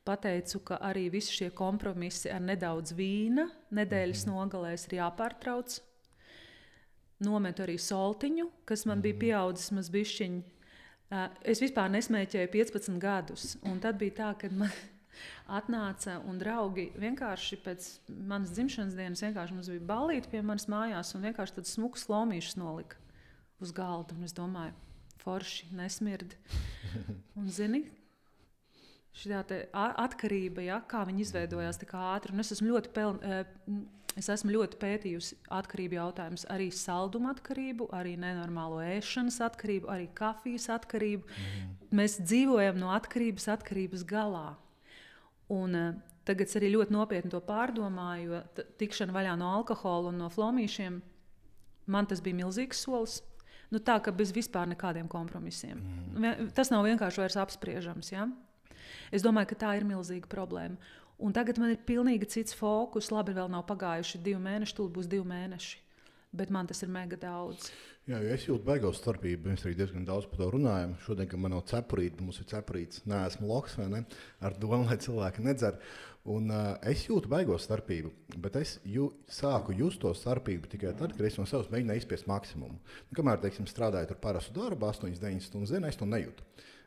pateicu, ka arī visi šie kompromisi ar nedaudz vīna nedēļas nogalēs ir jāpārtrauc. Nometu arī soltiņu, kas man bija pieaudzis mazbišķiņ. Es vispār nesmēķēju 15 gadus, un tad bija tā, kad man atnāca un draugi vienkārši pēc manas dzimšanas dienas vienkārši mums bija ballīte pie manas mājās un vienkārši tad smukus lomīšus nolika uz galda. Un es domāju, forši, nesmirdi. Un zini, šitā te atkarība, ja, kā viņa izveidojās tik ātri. Un es esmu ļoti pētījusi atkarību jautājumus, arī salduma atkarību, arī nenormālo ēšanas atkarību, arī kafijas atkarību. Mēs dzīvojam no atkarības galā. Un tagad es arī ļoti nopietni to pārdomāju, jo tikšana vaļā no alkohola un no flomīšiem, man tas bija milzīgs solis. Nu, tā, ka bez vispār nekādiem kompromisiem. Tas nav vienkārši vairs apspriežams. Ja? Es domāju, ka tā ir milzīga problēma. Un tagad man ir pilnīgi cits fokus. Labi, vēl nav pagājuši 2 mēneši, tūlīt būs 2 mēneši. Bet man tas ir mega daudz. Jā, jo es jūtu baigo starpību. Mēs arī diezgan daudz par to runājam. Šodien, kad man nav cepurīte, mums ir cepurītes, neesmu loks, vai ne? Ar domu, lai cilvēki nedzer. Un es jūtu baigo starpību, bet es sāku just to starpību tikai tad, kad es no savas mēģināju izspiest maksimumu. Kamēr, teiksim, strādāju tur parastu darbu, 8-9 stundas dienā, es to nejūtu.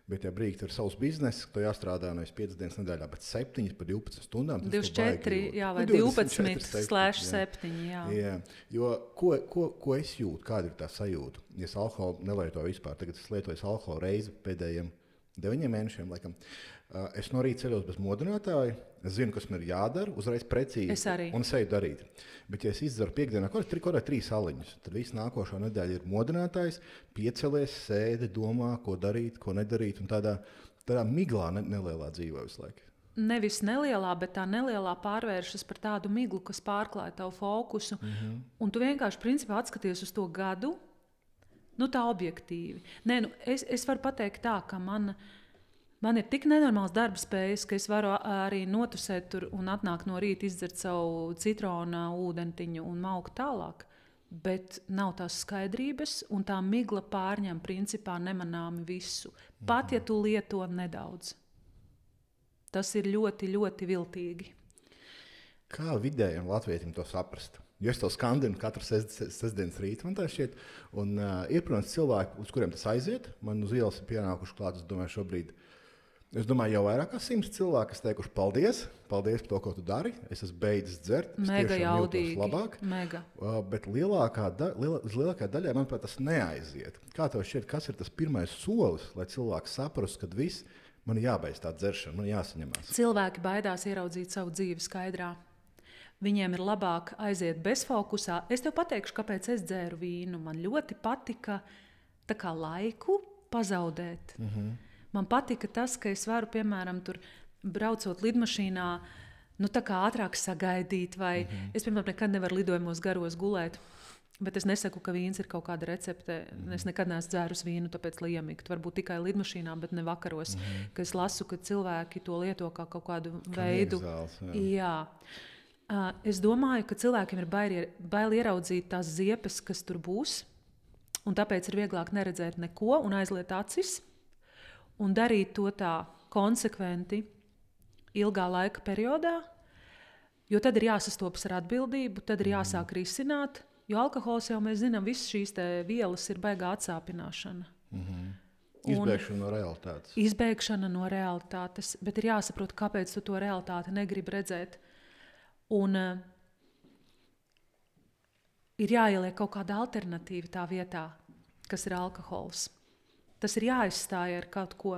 Bet, ja brīdī ir savs bizness, to jāstrādā nevis 5 dienas nedēļā, bet 7 pa 12 stundām. 24, jā, vai 12/7. Jā. Jo ko es jūtu, kāda ir tā sajūta? Ja es alkoholu nelieto vispār, tagad es lietoju alkoholu reizi pēdējiem 9 mēnešiem, laikam. Es no rīta ceļos bez modinātāja. Es zinu, kas man ir jādara, uzreiz precīzi. Es arī. Un es eju darīt. Bet, ja es izdzeru piekdienā, kaut kādā 3 aliņus, tad visu nākošo nedēļu ir modinātājs, piecelies, sēdi, domā, ko darīt, ko nedarīt. Un tādā miglā nelielā dzīvē visu laiku. Nevis nelielā, bet tā nelielā pārvēršas par tādu miglu, kas pārklāja tavu fokusu. Un tu vienkārši principā atskaties uz to gadu, tā objektīvi. Nē, es varu pateikt tā, ka man ir tik nenormāls darba spējas, ka es varu arī notusēt tur un atnākt no rīta, izdzert savu citrona ūdentiņu un maukt tālāk. Bet nav tās skaidrības, un tā migla pārņem principā nemanāmi visu. Pat ja tu lieto nedaudz. Tas ir ļoti, ļoti viltīgi. Kā vidējam latvietim to saprast? Jo es to skandinu katru sestdienas rītu, man tā šķiet. Un ir, protams, cilvēki, uz kuriem tas aiziet. Man uz ielas ir pienākuši klāt, es domāju, jau vairāk kā 100 cilvēki, kas teikuši paldies par to, ko tu dari. Es esmu beidzis dzert, es mega tiešām jūtos labāk. Mega. Bet uz lielākā daļā, manuprāt, tas neaiziet. Kā tev šķiet, kas ir tas pirmais solis, lai cilvēki saprastu, ka viss man jābeidz tā dzeršana, man jāsaņemās? Cilvēki baidās ieraudzīt savu dzīvi skaidrā. Viņiem ir labāk aiziet bezfokusā. Es tev pateikšu, kāpēc es dzēru vīnu. Man ļoti patika laiku pazaudēt. Man patika tas, ka es varu, piemēram, tur braucot lidmašīnā, ātrāk sagaidīt. Vai es, piemēram, nekad nevaru lidojumos garos gulēt. Bet es nesaku, ka vīns ir kaut kāda recepte. Es nekad neesmu dzērus vīnu, tāpēc, lai iemigtu. Varbūt tikai lidmašīnā, bet ne vakaros. Ka es lasu, ka cilvēki to lieto kā kaut kādu veidu. Jā. Es domāju, ka cilvēkiem ir bail ieraudzīt tās ziepes, kas tur būs. Un tāpēc ir vieglāk neredzēt neko un aizliet acis. Un darīt to tā konsekventi ilgā laika periodā. Jo tad ir jāsastopas ar atbildību, tad ir jāsāk risināt. Jo alkohols jau mēs zinām, visas šīs vielas ir baigā atsāpināšana. Izbēgšana no realitātes. Izbēgšana no realitātes, bet ir jāsaprot, kāpēc tu to realitāti negribi redzēt. Un ir jāieliek kaut kāda alternatīva tā vietā, kas ir alkohols. Tas ir jāizstāj ar kaut ko.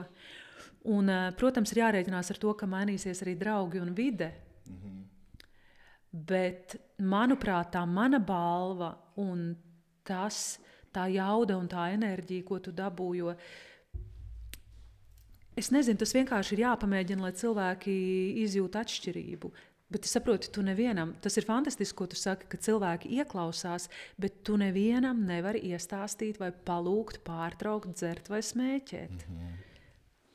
Un, protams, ir jārēķinās ar to, ka mainīsies arī draugi un vide. Bet, manuprāt, tā mana balva un tā jauda un tā enerģija, ko tu dabū, jo es nezinu, tas vienkārši ir jāpamēģina, lai cilvēki izjūt atšķirību. Bet es saprotu, tu nevienam, tas ir fantastiski, ko tu saki, ka cilvēki ieklausās, bet tu nevienam nevari iestāstīt vai palūgt pārtraukt dzert vai smēķēt.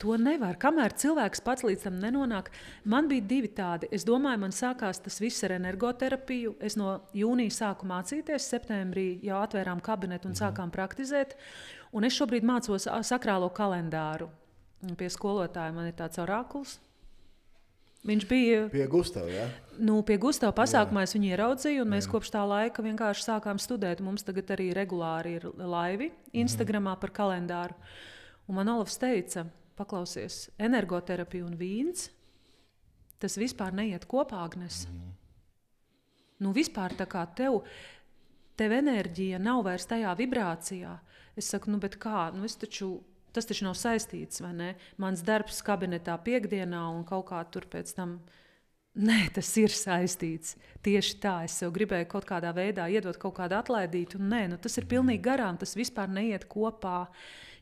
To nevar. Kamēr cilvēks pats līdz tam nenonāk, man bija 2 tādi. Es domāju, man sākās tas viss ar energoterapiju. Es no jūnija sāku mācīties, septembrī jau atvērām kabinetu un sākām praktizēt. Un es šobrīd mācos sakrālo kalendāru. Pie skolotāja man ir tāds orakuls. Viņš bija pie Gustava, ja? Pie Gustava pasākumā es viņu ieraudzīju, un mēs kopš tā laika vienkārši sākām studēt. Mums tagad arī regulāri ir laivi Instagramā par kalendāru. Un man Olafs teica, paklausies, energoterapija un vīns, tas vispār neiet kopā, Agnes. Vispār tā kā tev enerģija nav vairs tajā vibrācijā. Es saku, bet kā? Tas taču nav saistīts, vai ne? Mans darbs kabinetā piekdienā un kaut kā tur pēc tam. Nē, tas ir saistīts. Tieši tā, es sev gribēju kaut kādā veidā iedot kaut kādu atlaidītu. Un nē, tas ir pilnīgi garām, tas vispār neiet kopā.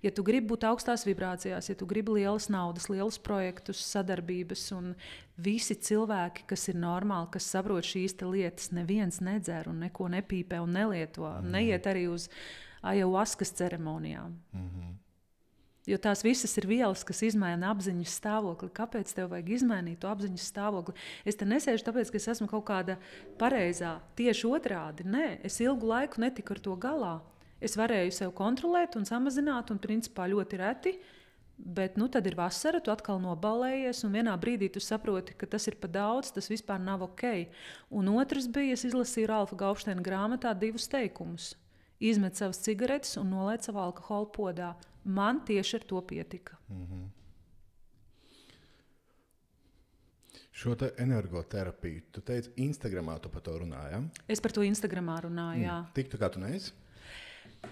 Ja tu gribi būt augstās vibrācijās, ja tu gribi lielas naudas, lielus projektus, sadarbības un visi cilvēki, kas ir normāli, kas saprot šīs lietas, neviens nedzer un neko nepīpē un nelieto. Neiet arī uz ayahuaskas ceremonijām. Jo tās visas ir vielas, kas izmaina apziņas stāvokli. Kāpēc tev vajag izmainīt to apziņas stāvokli? Es te nesēžu tāpēc, ka es esmu kaut kāda pareizā, tieši otrādi. Nē, es ilgu laiku netiku ar to galā. Es varēju sev kontrolēt un samazināt, un principā ļoti reti. Bet tad ir vasara, tu atkal nobalējies, un vienā brīdī tu saproti, ka tas ir pa daudz, tas vispār nav ok. Un otrs bija, es izlasīju Ralfa Gaupšteina grāmatā 2 teikumus. Izmet savas cigaretes un nolaid savu alkoholu podā. Man tieši ar to pietika. Šo te energoterapiju, tu teici, Instagramā tu par to runāji, ja? Es par to Instagramā runāju, jā. Tik tu kā tu neesi?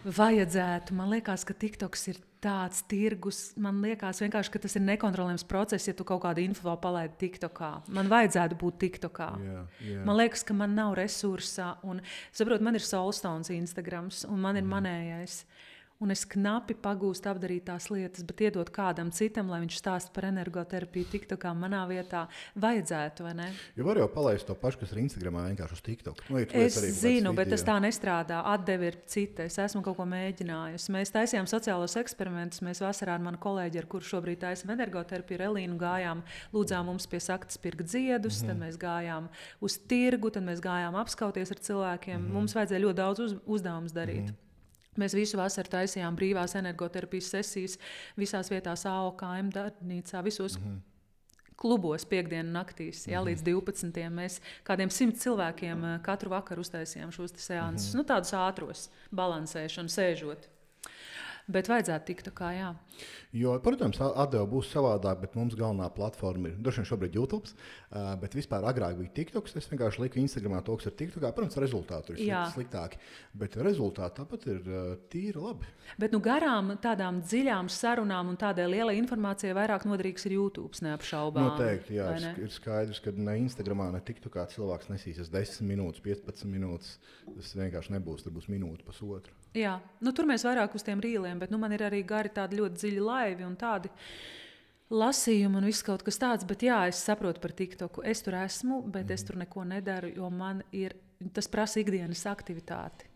Vajadzētu. Man liekas, ka TikToks ir tāds tirgus. Man liekas vienkārši, ka tas ir nekontrolējams process, ja tu kaut kādu info palaidi TikTokā. Man vajadzētu būt TikTokā. Jā. Man liekas, ka man nav resursa. Un, saprot, man ir Soulstones Instagrams un man ir manējais. Un es knapi pagūstu apdarīt tās lietas, bet iedot kādam citam, lai viņš stāsta par energoterapiju TikTokā manā vietā, vajadzētu, vai ne? Jo var jau palaist to pašu, kas ir Instagramā, vienkārši uz TikTok. Es zinu, bet tas tā nestrādā. Atdeve ir cita. Es esmu kaut ko mēģinājusi. Mēs taisījām sociālos eksperimentus. Mēs vasarā ar manu kolēģi, ar kuru šobrīd taisam energoterapiju, Elīnu, gājām, lūdzām mums pie saktas pirkt ziedus, tad mēs gājām uz tirgu, tad mēs gājām apskauties ar cilvēkiem. Mums vajadzēja ļoti daudz uzdevumus darīt. Mēs visu vasaru taisījām brīvās energoterapijas sesijas visās vietās, AOKM darbnīcā, visos klubos piekdienu naktīs, līdz 12. Mēs kādiem 100 cilvēkiem katru vakaru uztaisījām šos seansus, tādus ātros, balansēšanu, sēžot. Bet vajadzētu TikTokā, jā. Jo, protams, atdeva būs savādāk, bet mums galvenā platforma ir droši vien šobrīd YouTube, bet vispār agrāk bija TikToks. Es vienkārši liku Instagramā to, kas ir TikTokā. Protams, rezultāti ir sliktāki, bet rezultāti tāpat ir tīri labi. Bet garām tādām dziļām sarunām un tādai lielai informācijai vairāk noderīgs ir YouTube, neapšaubām. Noteikti, jā. Ir skaidrs, ka ne Instagramā, ne TikTokā cilvēks nesīsies 10 minūtes, 15 minūtes. Tas vienkārši nebūs, tur būs minūte, pusotru. Jā, tur mēs vairāk uz tiem rīliem, bet man ir arī gari tādi ļoti dziļi laivi un tādi lasījumi un viss kaut kas tāds. Bet jā, es saprotu par TikToku. Es tur esmu, bet es tur neko nedaru, jo man ir, tas prasa ikdienas aktivitāti.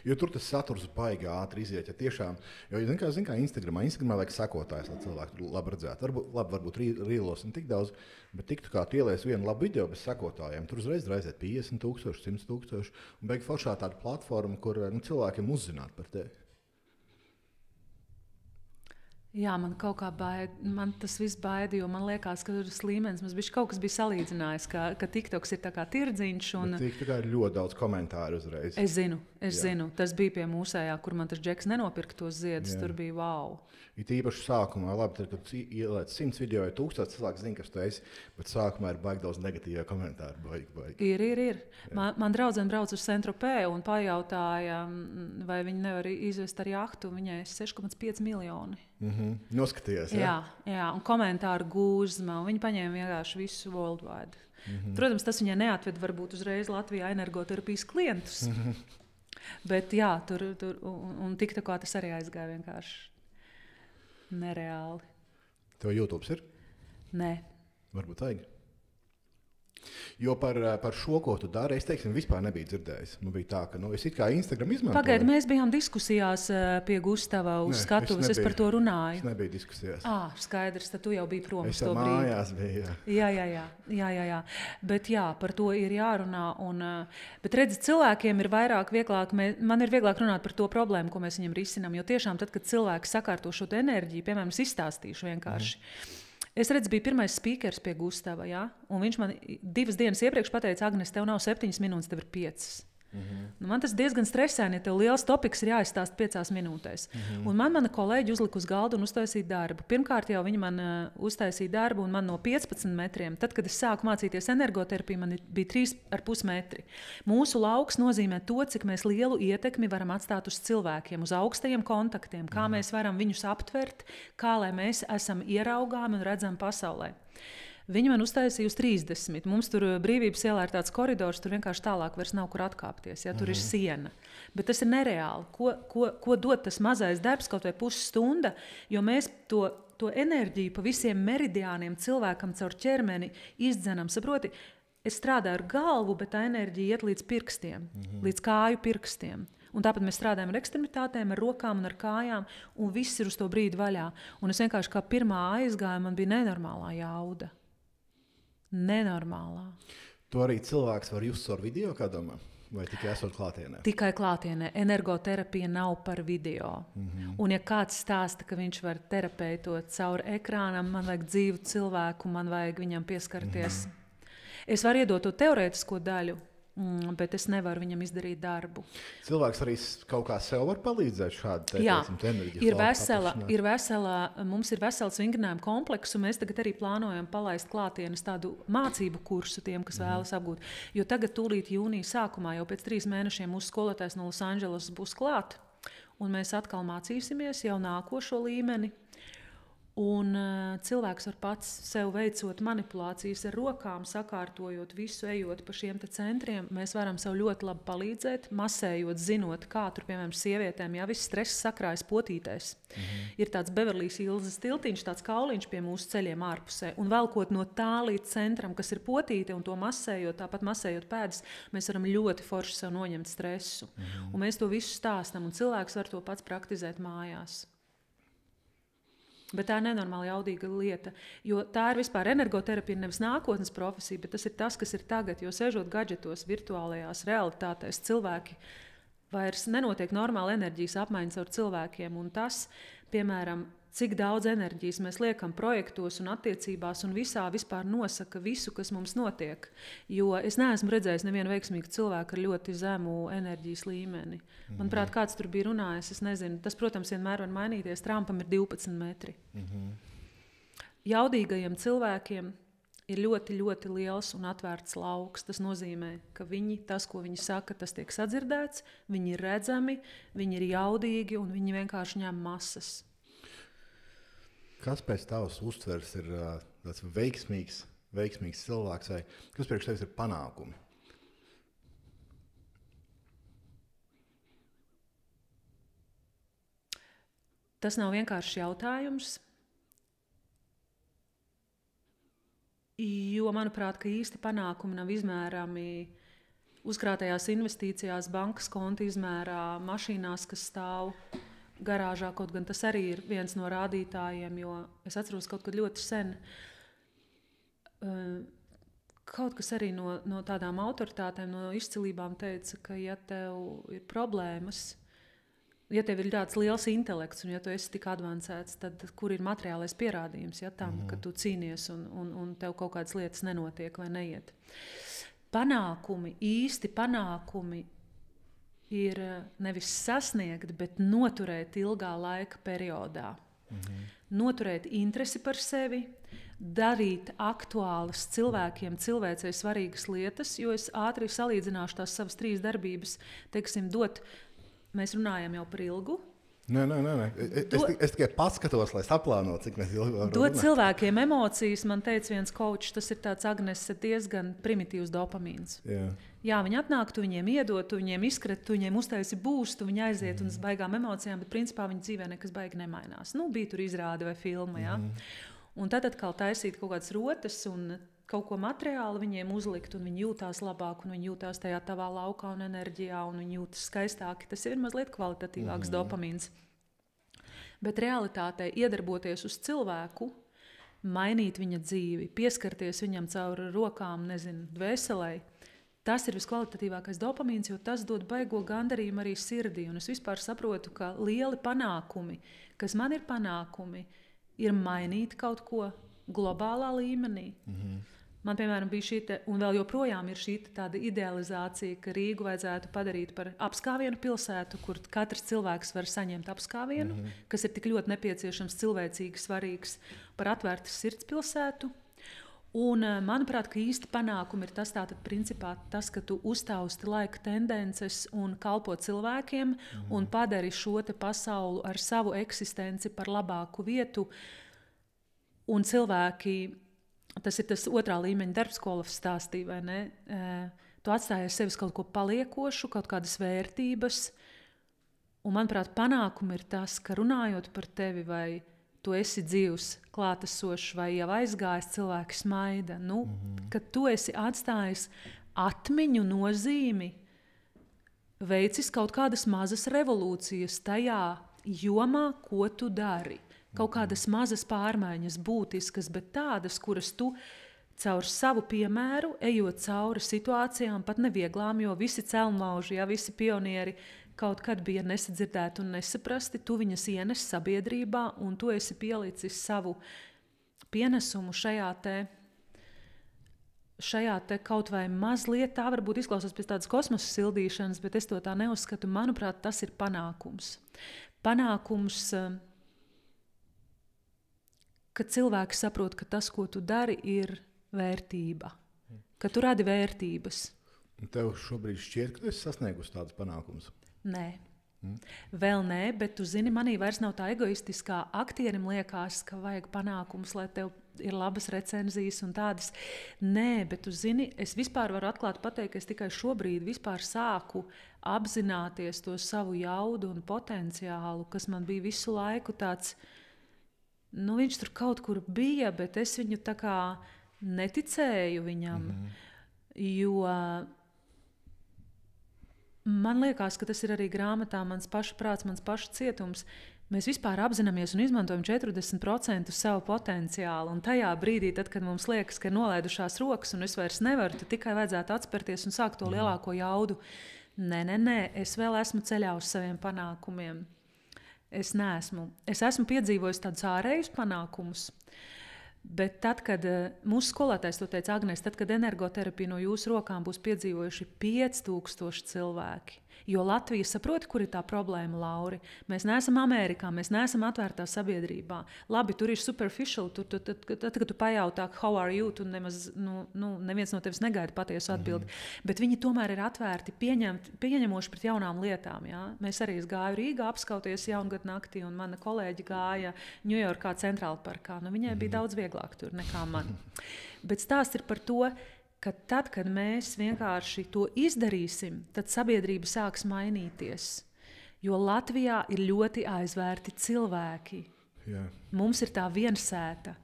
Jo tur tas saturs baigi ātri iziet. Ja tiešām, jo, zin kā Instagramā vajag sekotājs, lai cilvēki tur labi redzētu. Varbūt rīlos un tik daudz, bet TikTokā tu ielies vienu labu video bez sekotājiem. Tur uzreiz aiziet 50,000, 100,000. Un beig foršā tāda platforma, kur cilvēkiem uzzināt par tevi. Jā, man kaut kā baida, man tas viss baida, jo man liekas, ka tas līmenis mums kaut kas bija salīdzinājis, ka TikToks ir tā kā tirdziņš. Un... TikTokā ir ļoti daudz komentāru uzreiz. Es zinu. Tas bija pie mūsējā, kur man tas džeks nenopirka tos ziedus. Tur bija wow. It īpaši sākumā, labi, tad, kad ieliec 100 video, 1000 cilvēku zina, kas tu esi, bet sākumā ir baigi daudz negatīvā komentāru. Baigi. Ir. Man draudzene brauc uz Saint-Tropez un pajautāja, vai viņi nevar izvest ar jahtu. Viņai 6,5 miljoni. Noskaties, jā, un komentāru gūzma. Viņi paņēma vienkārši visu worldwide. Protams, tas viņai neatved varbūt uzreiz Latvijā energoterapijas klientus. Bet jā, tur un TikTokā tas arī aizgāja vienkārši nereāli. Tev YouTube ir? Nē. Varbūt vajag. Jo par šo, ko tu dari, es teiksim, vispār nebiju dzirdējis. Man bija tā, ka es it kā Instagram izmantoju. Pagaidi, mēs bijām diskusijās pie Gustava uz skatuves. Es par to runāju. Es nebiju diskusijās. Skaidrs, tad tu jau biji prom uz to brīdi. Es mājās biju. Jā. Bet jā, par to ir jārunā. Bet redzi, cilvēkiem ir vieglāk, man ir vieglāk runāt par to problēmu, ko mēs viņiem risinām. Jo tiešām tad, kad cilvēki sakārto šo enerģiju, piemēram, es izstāstīšu vienkārši. Es redzu, bija pirmais speakers pie Gustava, ja? Un viņš man 2 dienas iepriekš pateica, Agnes, tev nav 7 minūtes, tev ir 5. Man tas diezgan stresēni, ja tev liels topiks ir jāizstāst 5 minūtēs. Un mana kolēģi uzlika uz galda un uztaisīja darbu. Pirmkārt jau viņi man uztaisīja darbu un man no 15 metriem. Tad, kad es sāku mācīties energoterapiju, man bija 3,5 metri. Mūsu lauks nozīmē to, cik mēs lielu ietekmi varam atstāt uz cilvēkiem, uz augstajiem kontaktiem, kā mēs varam viņus aptvert, kā lai mēs esam ieraugāmi un redzam pasaulē. Viņi man uztaisīja uz 30. Mums tur Brīvības ielā ir tāds koridors, tur vienkārši tālāk vairs nav kur atkāpties. Ja? Tur ir siena. Bet tas ir nereāli. Ko dod tas mazais darbs, kaut vai pusstunda, jo mēs to enerģiju pa visiem meridiāniem cilvēkam caur ķermeni izdzenam. Saproti, es strādāju ar galvu, bet tā enerģija iet līdz pirkstiem, līdz kāju pirkstiem. Un tāpat mēs strādājam ar ekstremitātēm, ar rokām un ar kājām, un viss ir uz to brīdi vaļā. Un es vienkārši kā pirmā aizgāju, man bija nenormālā jauda. Nenormālā. To arī cilvēks var just ar video, kā domā? Vai tikai esot klātienē? Tikai klātienē. Energoterapija nav par video. Un ja kāds stāsta, ka viņš var terapeitot caur ekrānam, man vajag dzīvu cilvēku, man vajag viņam pieskarties. Es varu iedot to teorētisko daļu, bet es nevaru viņam izdarīt darbu. Cilvēks arī kaut kā sev var palīdzēt šādi mums ir vesels vingrinājuma komplekss, un mēs tagad arī plānojam palaist klātienes tādu mācību kursu tiem, kas vēlas apgūt. Jo tagad tūlīt jūnija sākumā, jau pēc 3 mēnešiem mūsu skolotājs no Losandželosas būs klāt, un mēs atkal mācīsimies jau nākošo līmeni. Un cilvēks var pats sev veicot manipulācijas ar rokām, sakārtojot visu, ejot pa šiem centriem. Mēs varam sev ļoti labi palīdzēt, masējot, zinot, kā tur, piemēram, sievietēm, ja viss stress sakrājas potītēs. Ir tāds Beverlīs Ilzas tiltiņš, tāds kauliņš pie mūsu ceļiem ārpusē, un velkot no tā līdz centram, kas ir potīte, un to masējot, tāpat masējot pēdas, mēs varam ļoti forši sev noņemt stresu. Un mēs to visu stāstam, un cilvēks var to pats praktizēt mājās. Bet tā ir nenormāli jaudīga lieta, jo tā ir vispār energoterapija, nevis nākotnes profesija, bet tas ir tas, kas ir tagad, jo sēžot gadžetos, virtuālajās realitātēs, cilvēki vairs nenotiek normāla enerģijas apmaiņas ar cilvēkiem, un tas, piemēram, cik daudz enerģijas mēs liekam projektos un attiecībās un visā vispār nosaka visu, kas mums notiek, jo es neesmu redzējis nevienu veiksmīgu cilvēku ar ļoti zemu enerģijas līmeni. Manuprāt, kāds tur bija runājis, es nezinu, tas, protams, vienmēr var mainīties, Trumpam ir 12 metri. Jaudīgajiem cilvēkiem ir ļoti, ļoti liels un atvērts lauks. Tas nozīmē, ka tas, ko viņi saka, tas tiek sadzirdēts, viņi ir redzami, viņi ir jaudīgi un viņi vienkārši ņem masas. Kas pēc tavas uztveres ir tāds veiksmīgs cilvēks, vai kas priekš tevis ir panākumi? Tas nav vienkāršs jautājums, jo, manuprāt, ka īsti panākumi nav izmērami uzkrātajās investīcijās, bankas konta izmērā, mašīnās, kas stāv garāžā, kaut gan tas arī ir viens no rādītājiem, jo es atceros kaut kad ļoti sen, kaut kas arī no tādām autoritātēm, no izcilībām teica, ka ja tev ir problēmas, ja tev ir tāds liels intelekts un ja tu esi tik advancēts, tad kur ir materiālais pierādījums, ja tam, ka tu cīnies un tev kaut kādas lietas nenotiek vai neiet. Īsti panākumi ir nevis sasniegt, bet noturēt ilgā laika periodā. Noturēt interesi par sevi, darīt aktuālas cilvēkiem, cilvēcei svarīgas lietas, jo es ātri salīdzināšu tās savas 3 darbības, teiksim, mēs runājam jau par ilgu. Nē. Es tikai paskatos, lai saplānotu, cik mēs ilgi varam runāt. Dot cilvēkiem emocijas, man teica viens coach, tas ir tāds Agnese diezgan primitīvs dopamīns. Jā, viņi atnāk, tu viņiem iedod, tu viņiem izskret, tu viņiem uztaisi būstu, viņi aiziet un baigām emocijām, bet principā viņa dzīvē nekas baigi nemainās. Bija tur izrāde vai filma, jā. Un tad atkal taisīt kaut kādas rotas un kaut ko materiāli viņiem uzlikt, un viņi jūtās labāk, un viņi jūtās tajā tavā laukā un enerģijā, un viņi jūtas skaistāki. Tas ir mazliet kvalitatīvāks dopamīns. Bet realitātē iedarboties uz cilvēku, mainīt viņa dzīvi, pieskarties viņam caur rokām, dvēselē, tas ir viskvalitatīvākais dopamīns, jo tas dod baigo gandarījumu arī sirdī. Un es vispār saprotu, ka lieli panākumi, kas man ir panākumi, ir mainīt kaut ko globālā līmenī. Man, piemēram, bija šī, un vēl joprojām ir šī tāda idealizācija, ka Rīgu vajadzētu padarīt par apskāvienu pilsētu, kur katrs cilvēks var saņemt apskāvienu, kas ir tik ļoti nepieciešams, cilvēcīgi svarīgs, par atvērtas sirds pilsētu. Un, manuprāt, ka īsti panākumi ir tas, principā, tas, ka tu uztausti laika tendences un kalpo cilvēkiem un padari šo te pasauli ar savu eksistenci par labāku vietu. Un cilvēki, tas ir tas 2. līmeņa darbskolas stāstīja, vai ne? Tu atstāji sevis kaut ko paliekošu, kaut kādas vērtības. Un, manuprāt, panākumi ir tas, ka runājot par tevi, vai tu esi dzīvs, klātesošs vai jau aizgājis, cilvēki smaida. Kad tu esi atstājis atmiņu nozīmi, veicis kaut kādas mazas revolūcijas tajā jomā, ko tu dari. Kaut kādas mazas pārmaiņas, būtiskas, bet tādas, kuras tu caur savu piemēru, ejot cauri situācijām, pat nevieglām, jo visi celmlauži, visi pionieri kaut kad bija nesadzirdēti un nesaprasti, tu viņas ienes sabiedrībā un tu esi pielicis savu pienesumu šajā te šajā te kaut vai mazliet, tā varbūt izklausās pēc tādas kosmosa sildīšanas, bet es to tā neuzskatu. Manuprāt, tas ir panākums. Panākums, ka cilvēki saprot, ka tas, ko tu dari, ir vērtība. Ka tu radi vērtības. Un tev šobrīd šķiet, ka tu esi sasniegusi tādas panākumus? Nē. Vēl nē, bet tu zini, manī vairs nav tā egoistiskā. Aktierim liekas, ka vajag panākumus, lai tev ir labas recenzijas un tādas. Nē, bet tu zini, es vispār varu atklāt pateikt, ka es tikai šobrīd vispār sāku apzināties to savu jaudu un potenciālu, kas man bija visu laiku tāds, nu viņš tur kaut kur bija, bet es viņu tā kā neticēju viņam, jo man liekas, ka tas ir arī grāmatā mans paša prāts, mans paša cietums. Mēs vispār apzināmies un izmantojam 40% savu potenciālu. Un tajā brīdī, tad, kad mums liekas, ka ir nolaidušās rokas un es vairs nevaru, tad tikai vajadzētu atspērties un sākt to lielāko jaudu. Nē, es vēl esmu ceļā uz saviem panākumiem. Es neesmu. Es esmu piedzīvojis tādus ārējus panākumus. Bet tad, kad mūsu skolotājs to teica, Agnēs, tad, kad energoterapiju no jūsu rokām būs piedzīvojuši 5000 cilvēki, jo Latvija saprot, kur ir tā problēma, Lauri. Mēs neesam Amerikā, mēs neesam atvērtā sabiedrībā. Labi, tur ir superficial, tad, kad tu pajautā, how are you, tu nemaz, neviens no tevis negaida patiesu atbildi. Bet viņi tomēr ir atvērti, pieņemoši pret jaunām lietām. Ja? Mēs arī gāju Rīgā apskauties jaungadu naktī, un mana kolēģi gāja Ņujorkā Centrāla parkā. Viņai bija daudz vieglāk tur nekā man. Bet stāsts ir par to, ka tad, kad mēs vienkārši to izdarīsim, tad sabiedrība sāks mainīties. Jo Latvijā ir ļoti aizvērti cilvēki. Jā. Mums ir tā viensēta.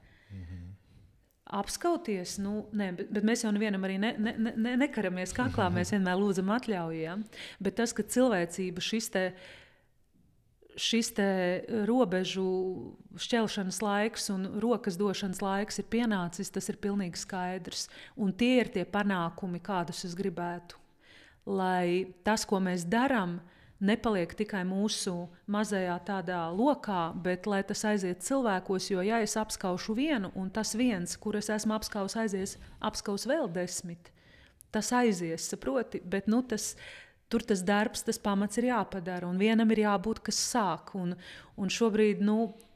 Apskauties, bet mēs jau nevienam arī nekaramies kaklā, mēs vienmēr lūdzam atļauju. Ja? Bet tas, ka cilvēcība šis robežu šķelšanas laiks un rokas došanas laiks ir pienācis, tas ir pilnīgi skaidrs. Un tie ir tie panākumi, kādus es gribētu. Lai tas, ko mēs darām, nepaliek tikai mūsu mazajā tādā lokā, bet lai tas aiziet cilvēkos, jo ja es apskaušu vienu, un tas viens, kur es esmu apskaus, apskaus vēl 10, tas aizies, saproti, bet tur tas darbs, tas pamats ir jāpadara, un vienam ir jābūt, kas sāk. Un šobrīd,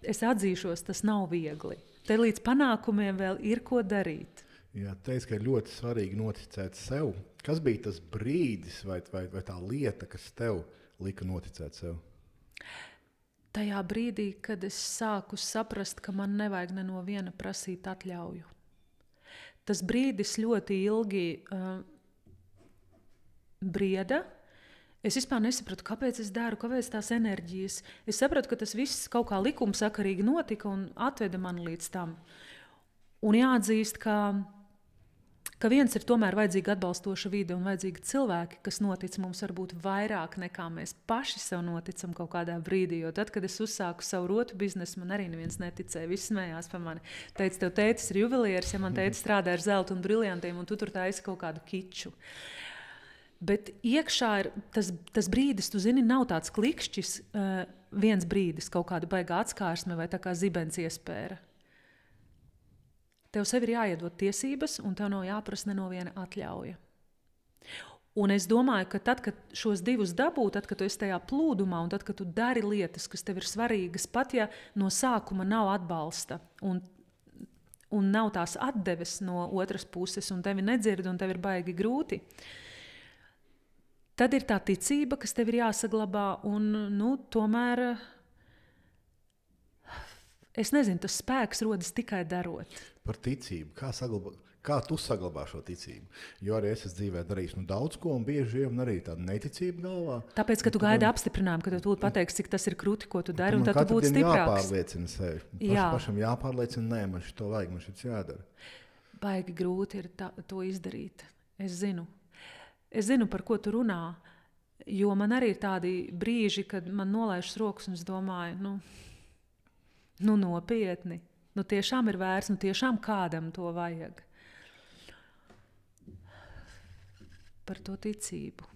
es atzīšos, tas nav viegli. Te līdz panākumiem vēl ir ko darīt. Jā, teicu, ka ir ļoti svarīgi noticēt sev. Kas bija tas brīdis vai tā lieta, kas tev lika noticēt sev? Tajā brīdī, kad es sāku saprast, ka man nevajag ne no viena prasīt atļauju. Tas brīdis ļoti ilgi brieda. Es vispār nesapratu, kāpēc es daru, kāpēc tās enerģijas. Es sapratu, ka tas viss kaut kā likumsakarīgi notika un atveda mani līdz tam. Un jāatzīst, ka viens ir tomēr vajadzīga atbalstoša vide un vajadzīgi cilvēki, kas notic mums varbūt vairāk nekā mēs paši sev noticam kaut kādā brīdī. Jo tad, kad es uzsāku savu rotu biznesu, man arī neviens neticēja. Visi smējās par mani. Teica, tev tētis ir juvelieris, ja man tētis strādā ar zeltu un briljantiem, un tu tur taisi kaut kādu kiču. Bet iekšā ir tas brīdis, tu zini, nav tāds klikšķis, viens brīdis, kaut kāda baigā atskārsme vai tā kā zibens iespēra. Tev sev ir jāiedod tiesības, un tev nav jāprasa ne no viena atļauja. Un es domāju, ka tad, kad šos divus dabū, tad, kad tu esi tajā plūdumā, un tad, kad tu dari lietas, kas tev ir svarīgas, pat ja no sākuma nav atbalsta, un nav tās atdeves no otras puses, un tevi nedzird, un tev ir baigi grūti, tad ir tā ticība, kas tev ir jāsaglabā, un tomēr, es nezinu, tas spēks rodas tikai darot. Par ticību. Kā tu saglabā šo ticību? Jo arī es dzīvē darīju daudz ko, un bieži vien arī tāda neticība galvā. Tāpēc, ka tu gaidi apstiprinājumu, ka tu pateiks, cik tas ir krūti, ko tu dari, un tad tu būtu stiprāks. Jāpārliecina sevi. Pašam jāpārliecina, nē, man šito vajag, man šis jādara. Baigi grūti ir to izdarīt. Es zinu, par ko tu runā, jo man arī ir tādi brīži, kad man nolaižas rokas, un es domāju, nopietni, tiešām ir vērts, tiešām kādam to vajag. Par to ticību.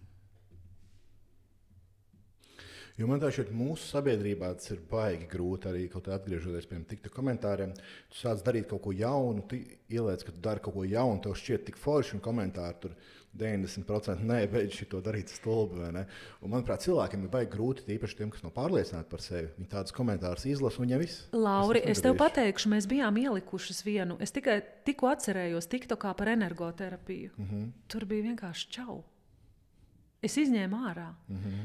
Jo man tā šķiet, mūsu sabiedrībā tas ir baigi grūti arī kaut kā atgriežoties pie TikTok komentāriem. Tu sāc darīt kaut ko jaunu, tu ieliec, ka tu dari kaut ko jaunu, tev šķiet tik forši un komentāri tur 90% nē, beidz šito darīt stulbi, vai ne? Un manuprāt, cilvēkiem ir baigi grūti, tīpaši tiem, kas nav pārliecināti par sevi. Viņi tādus komentārus izlasa un jau viss. Lauri, es tev pateikšu, mēs bijām ielikušas vienu. Es tikai tikko atcerējos TikTokā par energoterapiju. Tur bija vienkārši čau. Es izņēmu ārā.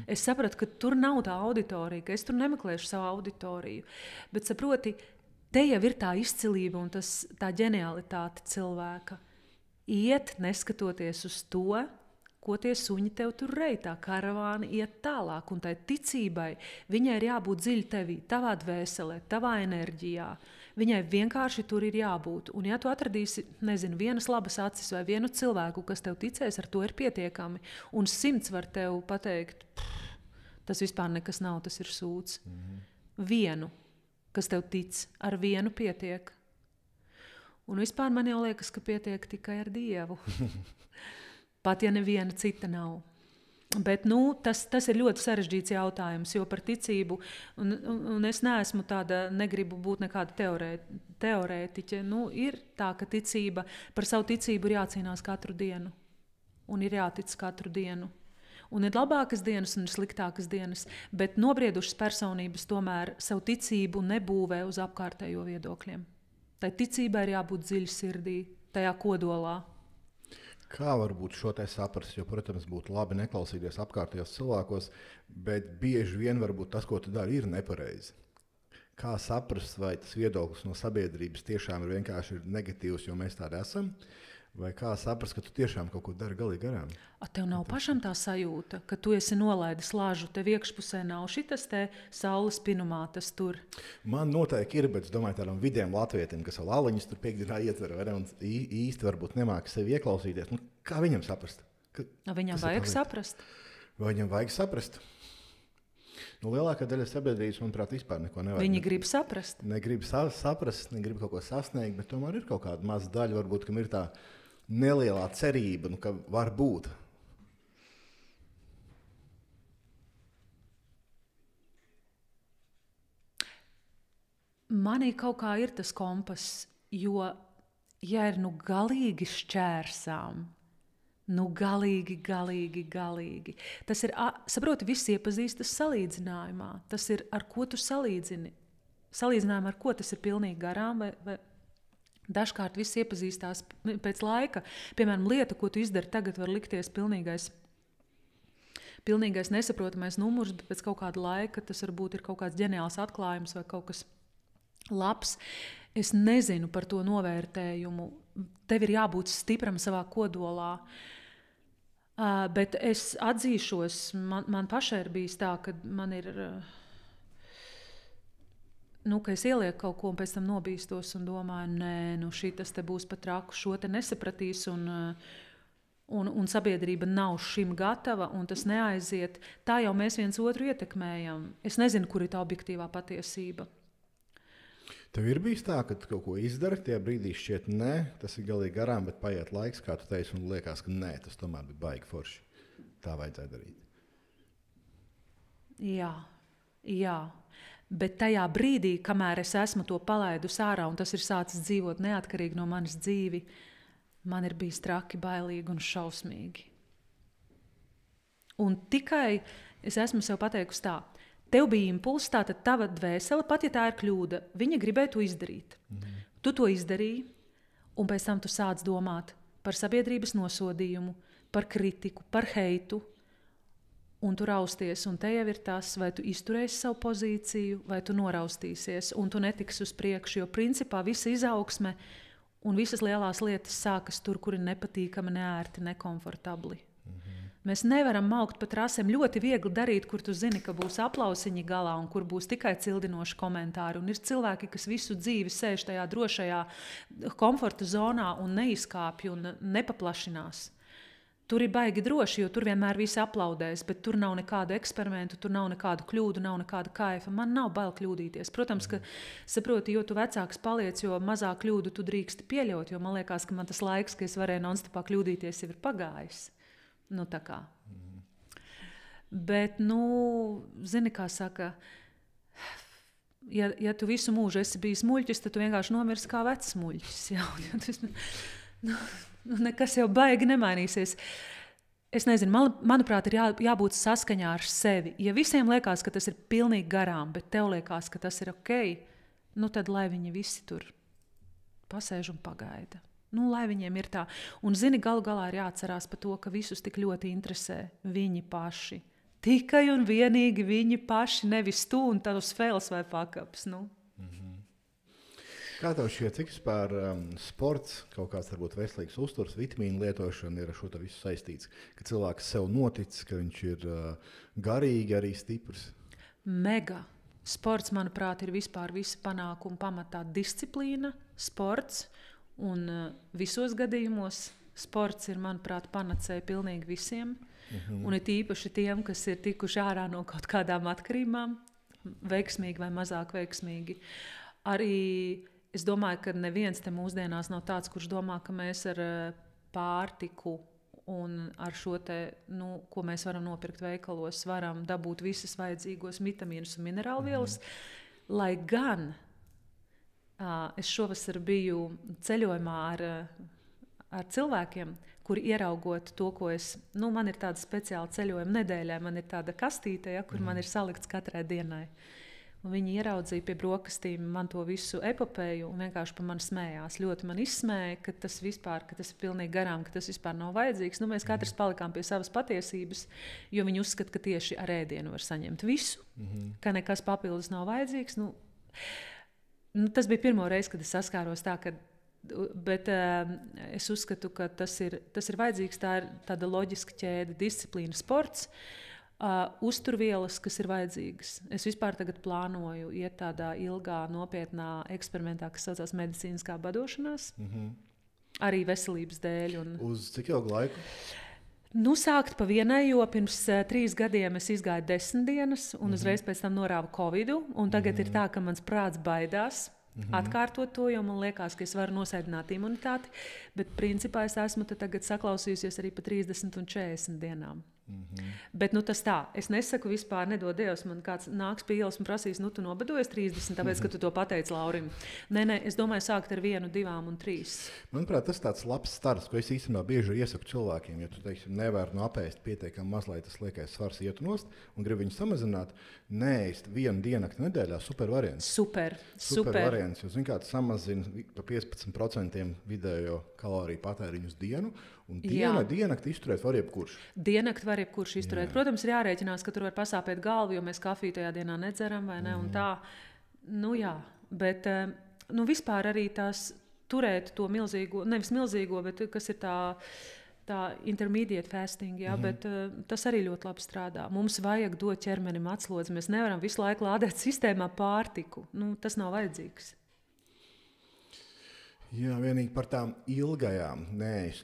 Es sapratu, ka tur nav tā auditorija, ka es tur nemeklēšu savu auditoriju. Bet saproti, te jau ir tā izcilība un tā ģenialitāte cilvēka. Iet, neskatoties uz to, ko tie suņi tev tur reitā. Karavāni iet tālāk, un tai ticībai viņai ir jābūt dziļi tevī, tavā dvēselē, tavā enerģijā. Viņai vienkārši tur ir jābūt. Un ja tu atradīsi, nezinu, vienas labas acis vai vienu cilvēku, kas tev ticēs, ar to ir pietiekami. Un 100 var tev pateikt, tas vispār nekas nav, tas ir sūds. Vienu, kas tev tic, ar vienu pietiek. Un vispār man jau liekas, ka pietiek tikai ar Dievu. Pat ja neviena cita nav. Bet tas ir ļoti sarežģīts jautājums, jo par ticību, un es neesmu tāda, negribu būt nekāda teorētiķe. Ir tā, ka par savu ticību ir jācīnās katru dienu. Un ir jātic katru dienu. Un ir labākas dienas un ir sliktākas dienas, bet nobriedušas personības tomēr savu ticību nebūvē uz apkārtējo viedokļiem. Tai ticībai ir jābūt dziļi sirdī, tajā kodolā. Kā varbūt šo te saprast, jo, protams, būtu labi neklausīties apkārtējos cilvēkos, bet bieži vien varbūt tas, ko tu dari, ir nepareizi. Kā saprast, vai tas viedoklis no sabiedrības tiešām ir vienkārši negatīvs, jo mēs tādi esam, vai kā saprast, ka tu tiešām kaut ko dari galīgi garām? Tev nav pašam tā sajūta, ka tu esi nolaidis lāžu, tev iekšpusē nav šitas te saules pinumā, tas tur. Man noteikti ir, bet es domāju tādam vidiem latvietim, kas vēl aliņus tur piekdienā ietver, un īsti varbūt nemāka sevi ieklausīties. Kā viņam saprast? Viņam vajag saprast. Vai viņam vajag saprast? Lielākā daļa sabiedrības, manuprāt, vispār neko nevajag. Viņi grib saprast. Negrib saprast, negrib kaut ko sasniegt, bet tomēr ir kaut kāda maza daļa, varbūt, kam ir tā nelielā cerība, ka var būt. Manī kaut kā ir tas kompass, jo, ja ir galīgi šķērsām, galīgi. Tas ir, saproti, viss iepazīstas salīdzinājumā. Tas ir, ar ko tu salīdzini. Salīdzinājumā, ar ko tas ir pilnīgi garām, vai dažkārt viss iepazīstās pēc laika. Piemēram, lieta, ko tu izdari tagad, var likties pilnīgais nesaprotamais numurs, bet pēc kaut kāda laika tas varbūt ir kaut kāds ģeniāls atklājums vai kaut kas labs. Es nezinu par to novērtējumu. Tev ir jābūt stipram savā kodolā. Bet es atzīšos, man pašai ir bijis tā, ka man ir, ka es ielieku kaut ko un pēc tam nobīstos un domāju, nē, šitas te būs pat traku, šo te nesapratīs un sabiedrība nav šim gatava un tas neaiziet. Tā jau mēs viens otru ietekmējam. Es nezinu, kur ir tā objektīvā patiesība. Tev ir bijis tā, ka tu kaut ko izdari, tajā brīdī šķiet, nē, tas ir galīgi garām, bet paiet laiks, kā tu teici, un liekas, ka nē, tas tomēr bija baigi forši. Tā vajadzēja darīt. Jā. Bet tajā brīdī, kamēr es esmu to palaidus ārā, un tas ir sācis dzīvot neatkarīgi no manas dzīvi, man ir bijis traki, bailīgi un šausmīgi. Un tikai es esmu sev pateikusi tā. Tev bija impulss, tātad tava dvēsele, pat ja tā ir kļūda, viņa gribēja to izdarīt. Tu to izdarīji, un pēc tam tu sāc domāt par sabiedrības nosodījumu, par kritiku, par heitu, un tu rausties, un te jau ir tas, vai tu izturēsi savu pozīciju, vai tu noraustīsies, un tu netiksi uz priekšu, jo principā visa izaugsme un visas lielās lietas sākas tur, kur ir nepatīkami, neērti, nekomfortabli. Mēs nevaram maukt pa trasēm. Ļoti viegli darīt, kur tu zini, ka būs aplausiņi galā un kur būs tikai cildinoši komentāri. Un ir cilvēki, kas visu dzīvi sēž tajā drošajā komforta zonā un neizkāpj un nepaplašinās. Tur ir baigi droši, jo tur vienmēr visi aplaudēs, bet tur nav nekādu eksperimentu, tur nav nekādu kļūdu, nav nekāda kaifa. Man nav bail kļūdīties. Protams, ka saproti, jo tu vecāks paliec, jo mazāk kļūdu tu drīksti pieļaut, jo man liekas, ka man tas laiks, ka es varēju non-stopā kļūdīties, jau ir pagājis. Tā kā. Bet, zini, kā saka, ja tu visu mūžu esi bijis muļķis, tad tu vienkārši nomirsi kā vecs muļķis. Nekas jau baigi nemainīsies. Es nezinu, manuprāt, ir jābūt saskaņā ar sevi. Ja visiem liekas, ka tas ir pilnīgi garām, bet tev liekas, ka tas ir ok, tad lai viņi visi tur pasēž un pagaida. Lai viņiem ir tā. Un, zini, galu galā ir jāatcerās par to, ka visus tik ļoti interesē viņi paši. Tikai un vienīgi viņi paši, nevis tu un tavs fails vai pakaps. Kā tev šķiet, cik vispār sports, kaut kāds varbūt veselīgs uzturs, vitamīnu lietošana ir ar šo visu saistīts? Ka cilvēks sev noticis, ka viņš ir garīgi arī stiprs? Mega. Sports, manuprāt, ir vispār visa panākuma pamatā disciplīna, sports. Un visos gadījumos sports ir, manuprāt, panacēja pilnīgi visiem. Un ir īpaši tiem, kas ir tikuši ārā no kaut kādām atkarībām, veiksmīgi vai mazāk veiksmīgi. Arī es domāju, ka neviens te mūsdienās nav tāds, kurš domā, ka mēs ar pārtiku un ar šo te, ko mēs varam nopirkt veikalos, varam dabūt visas vajadzīgos vitamīnus un minerālvielas, lai gan es šovasar biju ceļojumā ar cilvēkiem, kuri ieraugot to, ko man ir tāda speciāla ceļojuma nedēļā, man ir tāda kastīte, kur man ir salikts katrai dienai. Un viņi ieraudzīja pie brokastīm man to visu epopēju un vienkārši par mani smējās. Ļoti man izsmēja, ka tas ir pilnīgi garām, ka tas vispār nav vajadzīgs. Mēs katrs palikām pie savas patiesības, jo viņi uzskata, ka tieši ar ēdienu var saņemt visu, ka nekas papildus nav vajadzīgs. Tas bija pirmo reizi, kad es saskāros tā, bet es uzskatu, ka tas ir vajadzīgs. Tā ir tāda loģiska ķēde, disciplīna, sports, uzturvielas, kas ir vajadzīgas. Es vispār tagad plānoju iet tādā ilgā, nopietnā eksperimentā, kas saucās medicīniskā badošanās, arī veselības dēļ. Uz cik ilgu laiku? Sākt pa vienai, jo pirms 3 gadiem es izgāju 10 dienas un uzreiz pēc tam norāvu Covidu. Un tagad ir tā, ka mans prāts baidās atkārtot to, jo man liekas, ka es varu nosēdināt imunitāti. Bet principā es esmu tagad saklausījusies arī pa 30 un 40 dienām. Bet tas tā, es nesaku vispār, nedod Dievs, man kāds nāks pie ielas un prasīs, tu nobadojies 30, tāpēc, ka tu to pateici Laurim. Nē, es domāju sākt ar 1, 2 un 3. Manuprāt, tas tāds labs starts, ko es īstenībā bieži iesaku cilvēkiem. Ja tu, teiksim, nevar apēst pietiekami maz, lai tas liekais svars iet nost un grib viņu samazināt, neēst 1 diennakti nedēļā, super variants. Super variants, jo, zin kā, tu samazini pa 15% vidējo kaloriju patēriņu uz dienu. Un diennakti izturēt var jebkurš. Diennakti var jebkurš izturēt. Protams, ir jārēķinās, ka tur var pasāpēt galvu, jo mēs kafiju tajā dienā nedzeram, vai ne? Un tā, bet vispār arī tās turēt to milzīgo, nevis milzīgo, bet kas ir tā intermediate fasting, bet tas arī ļoti labi strādā. Mums vajag dot ķermenim atslodzi. Mēs nevaram visu laiku lādēt sistēmā pārtiku. Tas nav vajadzīgs. Jā, vienīgi par tām ilgajām,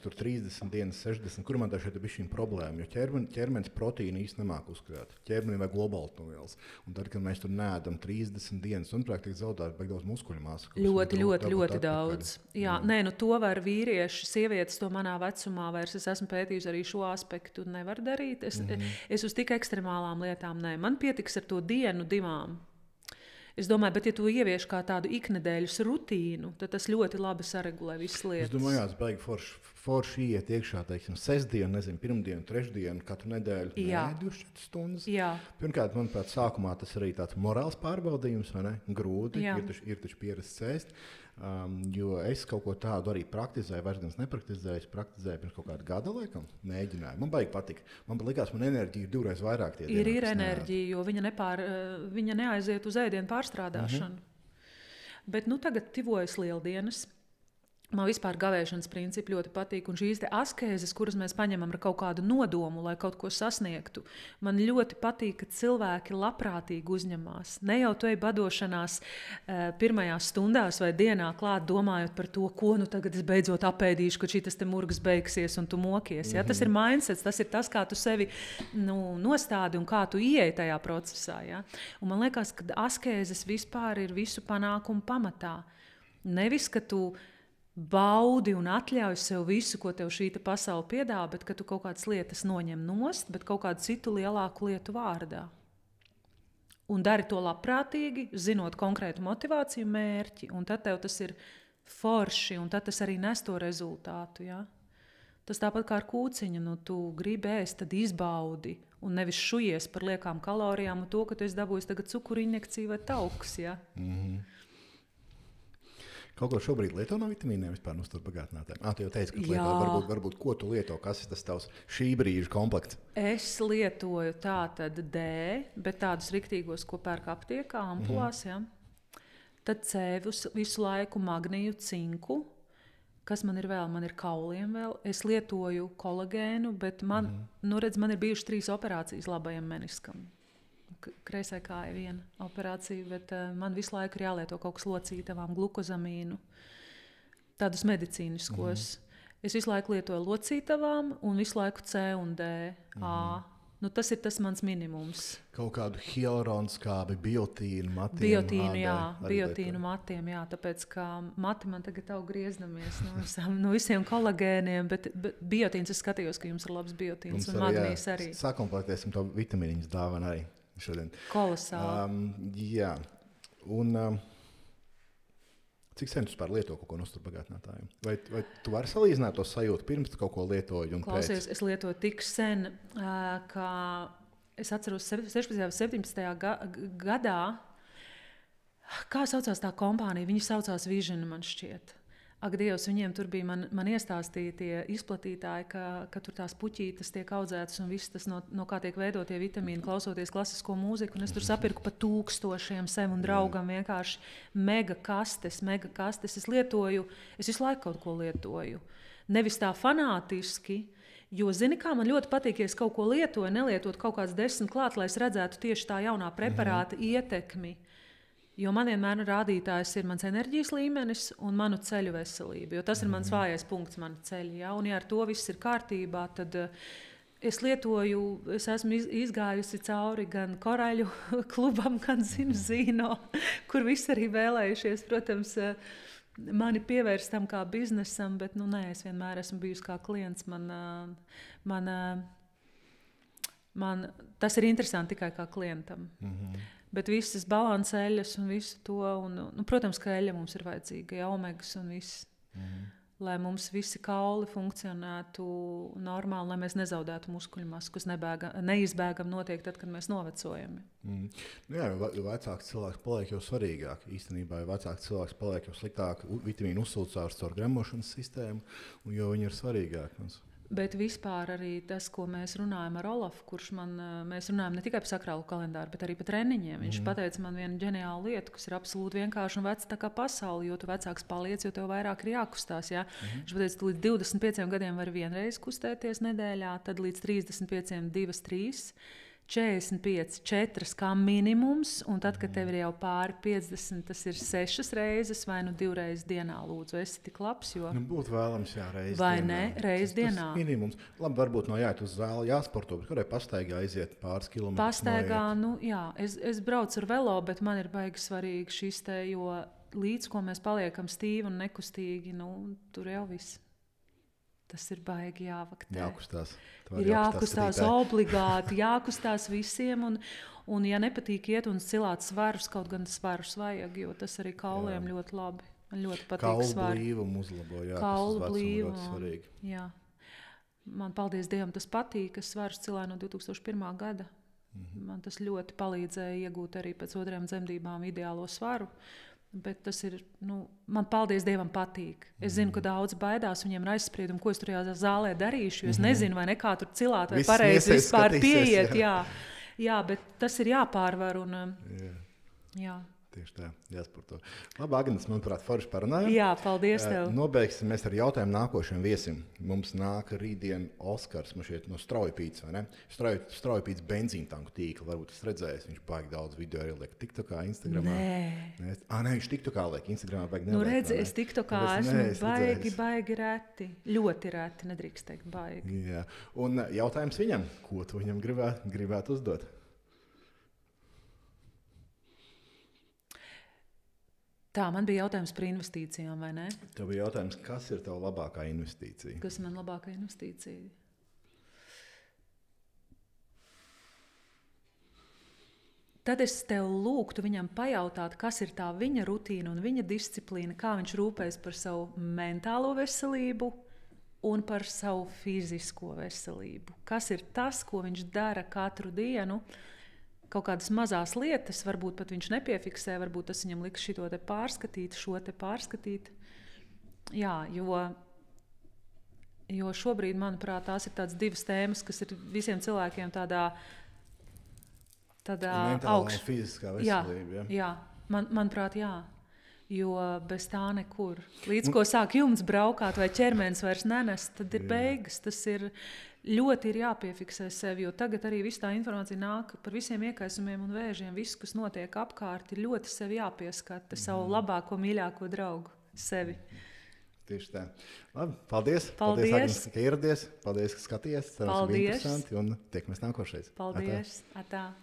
tur 30 dienas, 60, kur man tā šeit ir bišķiņ problēma, jo ķermenis proteīnu īsti nemāk uzkrāt. Ķermenim vajag globāltumvielas. Un tad, kad mēs tur neēdam 30 dienas, un praktiski zaudēt daudz muskuļu masu. Ļoti daudz. Jā, to var vīrieši, sievietes to manā vecumā vairs. Es esmu pētījusi arī šo aspektu, nevar darīt. Es uz tik ekstremālām lietām nē. Man pietiks ar to 1, 2. Es domāju, bet ja tu ievieš kā tādu iknedēļas rutīnu, tad tas ļoti labi saregulē visas lietas. Es domāju, tas baigi forši iet iekšā, teiksim, sestdienu, pirmdienu, trešdienu, katru nedēļu, 24 stundas. Jā. Pirmkārt, manuprāt, sākumā tas arī tāds morāls pārbaudījums, vai ne? Grūti, ir taču pierasts ēst. Jo es kaut ko tādu arī praktizēju, vairs gan nepraktizēju, praktizēju pirms kaut kāda gada, laikam, mēģināju. Man baigi patika. Man likās, man enerģija ir 2 reizes vairāk tie dienā. Ir enerģija, jo viņa neaiziet uz ēdienu pārstrādāšanu. Bet tagad tuvojas lieldienas. Man vispār gavēšanas principi ļoti patīk, un šīs askēzes, kuras mēs paņemam ar kaut kādu nodomu, lai kaut ko sasniegtu, man ļoti patīk, ka cilvēki labprātīgi uzņemās. Ne jau tu ej badošanās pirmajās stundās vai dienā klāt, domājot par to, ko tagad es beidzot apēdīšu, ka šitas te murgas beigsies un tu mokies. Ja? Tas ir mindsets, tas ir tas, kā tu sevi nostādi un kā tu ieej tajā procesā. Ja? Un man liekas, ka askēzes vispār ir visu panākumu pamatā. Nevis, ka tu baudi un atļauj sev visu, ko tev šī pasaule piedāvā, bet ka tu kaut kādas lietas noņem nost, bet kaut kādu citu lielāku lietu vārdā. Un dari to labprātīgi, zinot konkrētu motivāciju, mērķi, un tad tev tas ir forši, un tad tas arī nes to rezultātu. Ja? Tas tāpat kā ar kūciņu, nu, tu gribi ēst, tad izbaudi, un nevis šujies par liekām kalorijām un to, ka tu esi dabūjis tagad cukuru injekciju vai taukus. Ja? Kaut ko šobrīd lieto no vitamīniem vispār uzturbagātinātājiem? Tu jau teici, ka lieto, varbūt ko tu lieto, kas ir tas tavs šī brīža komplekts? Es lietoju tātad D, bet tādus riktīgos, ko pērk aptiekā, ampulās, ja? Tad C visu laiku magniju, cinku. Kas man ir vēl? Man ir kauliem vēl. Es lietoju kolagēnu, bet man ir bijušas 3 operācijas labajam meniskam. Kreisai kāja viena operācija, bet man visu laiku ir jālieto kaut kas locītavām, glukozamīnu, tādus medicīniskos. Es visu laiku lietoju locītavām un visu laiku C un D, A. Nu, tas ir tas mans minimums. Kaut kādu hialuronskābi, biotīnu matiem. Biotīnu, jā, biotīnu matiem, jā, tāpēc, ka mati man tagad aug grieznamies no visiem kolagēniem, bet biotīns, es skatījos, ka jums ir labs biotīns un magnijs arī. Sakomplektēsim to vitamīniņas dāvanu arī šodien. Kolosāli. Jā, un cik sen tu spēr lieto kaut ko no uzturbagātinātājiem? Vai tu vari salīdzināt to sajūtu pirms tu kaut ko lietoji un Klausies, es lietoju tik sen, ka es atceros 16. vai 17. gadā, kā saucās tā kompānija, viņi saucās Vision, man šķiet. Ak, Dievs, viņiem tur bija man iestāstīja tie izplatītāji, ka tur tās puķītes tiek audzētas un viss tas, no kā tiek veidotie vitamīni, klausoties klasisko mūziku. Un es tur sapirku pa 1000 sev un draugam vienkārši mega kastes. Es lietoju, es visu laiku kaut ko lietoju. Nevis tā fanātiski, jo, zini, kā man ļoti patīk, ja es kaut ko lietoju, nelietot kaut kāds 10 klāt, lai es redzētu tieši tā jaunā preparāta ietekmi. Jo man vienmēr rādītājs ir mans enerģijas līmenis un manu ceļu veselība. Jo tas ir mans vājais punkts, mana ceļa. Ja? Un ja ar to viss ir kārtībā, tad es esmu izgājusi cauri gan koraļu klubam, gan Zino, kur visi arī vēlējušies, protams, mani pievērst tam kā biznesam, bet nē, es vienmēr esmu bijusi kā klients. Man tas ir interesanti tikai kā klientam. Bet visas balansēļas un visu to, protams, ka eļļa mums ir vajadzīga, ja omegas un viss. Lai mums visi kauli funkcionētu normāli, lai mēs nezaudētu muskuļmasu, kas neizbēgam notiek tad, kad mēs novecojam. Jā, jo vecāks cilvēks paliek jau svarīgāk. Īstenībā, jo vecāks cilvēks paliek jau sliktāk vitamīnu uzsūcārs caur gremošanas sistēmu, jo viņi ir svarīgāk. Bet vispār arī tas, ko mēs runājam ar Olafu, mēs runājam ne tikai par sakrālu kalendāru, bet arī par treniņiem. Viņš pateica man vienu ģeniālu lietu, kas ir absolūti vienkārši un veca tā kā pasauli, jo tu vecāks paliec, jo tev vairāk ir jākustās. Ja? Viņš pateica, ka līdz 25 gadiem var vienreiz kustēties nedēļā, tad līdz 35 2-3. 45, 4 kā minimums, un tad, kad tev ir jau pāri 50, tas ir 6 reizes vai 2 reizes dienā. Lūdzu, esi tik labs, jo... Būtu vēlams, jā, reizi vai dienā. Ne, reizi dienā. Tas minimums. Labi, varbūt no jāiet uz zāli, jāsporto, bet kurai pastaigā aiziet pāris kilometrus. Pastaigā, jā, es braucu ar velo, bet man ir baigi svarīgi šis te, jo līdz ko mēs paliekam stīvi un nekustīgi, tur jau viss. Tas ir baigi jāvaktē. Jākustās. Ir jākustās obligāti, jākustās visiem. Un ja nepatīk iet un cilāt svarus, kaut gan svarus vajag, jo tas arī kauliem ļoti labi. Man ļoti patīk svari. Kaulu blīvumu uzlabo, jā, tas vecuma ļoti svarīgi. Jā. Man, paldies Dievam, tas patīk. Es svarus cilāju no 2001. gada. Man tas ļoti palīdzēja iegūt arī pēc 2 dzemdībām ideālo svaru. Bet tas ir, man, paldies Dievam, patīk. Es zinu, ka daudz baidās, viņiem ir aizspriedumi, ko es tur zālē darīšu. Es nezinu, vai nekā tur cilāt, vai pareizi vispār pieiet. Jā, bet tas ir jāpārvar. Jā. Tieši tā, jāsporto. Labi, Agnes, manuprāt, forši parunājam. Jā, paldies tev. Nobeigsim mēs ar jautājumu nākošajam viesim. Mums nāk rītdien Oskars, man šeit no Straujpīts, vai ne? Straujpīts benzīntanku tīkla, varbūt es redzēju, viņš baigi daudz video arī liek TikTokā, Instagramā. Nē, viņš TikTokā liek, Instagramā baigi neliek. Redzi, es TikTokā esmu baigi reti, ļoti reti, nedrīkst teikt baigi. Jā, un jautājums viņam, ko tu viņam gribētu uzdot? Tā, man bija jautājums par investīcijām, vai ne? Tev bija jautājums, kas ir tava labākā investīcija? Kas ir man labākā investīcija? Tad es tev lūgtu viņam pajautāt, kas ir tā viņa rutīna un viņa disciplīna, kā viņš rūpējas par savu mentālo veselību un par savu fizisko veselību. Kas ir tas, ko viņš dara katru dienu? Kaut kādas mazās lietas, varbūt pat viņš nepiefiksē, varbūt tas viņam liks šito te pārskatīt, šo te pārskatīt. Jā, jo šobrīd, manuprāt, tās ir tādas divas tēmas, kas ir visiem cilvēkiem tādā mentālā un fiziskā veselība. Jā, manuprāt, jā. Jo bez tā nekur. Līdz ko sāk jumts braukāt vai ķermenis vairs nenes, tad ir beigas. Tas ir ļoti jāpiefiksē sevi, jo tagad arī viss tā informācija nāk par visiem iekaisumiem un vēžiem. Viss, kas notiek apkārt, ir ļoti sevi jāpieskata, savu labāko, mīļāko draugu, sevi. Tieši tā. Labi, paldies. Paldies, Agnes, ka ieradies. Paldies, ka skatījies. Cerams, bija interesanti un tiekamies nākošais. Paldies. Atā.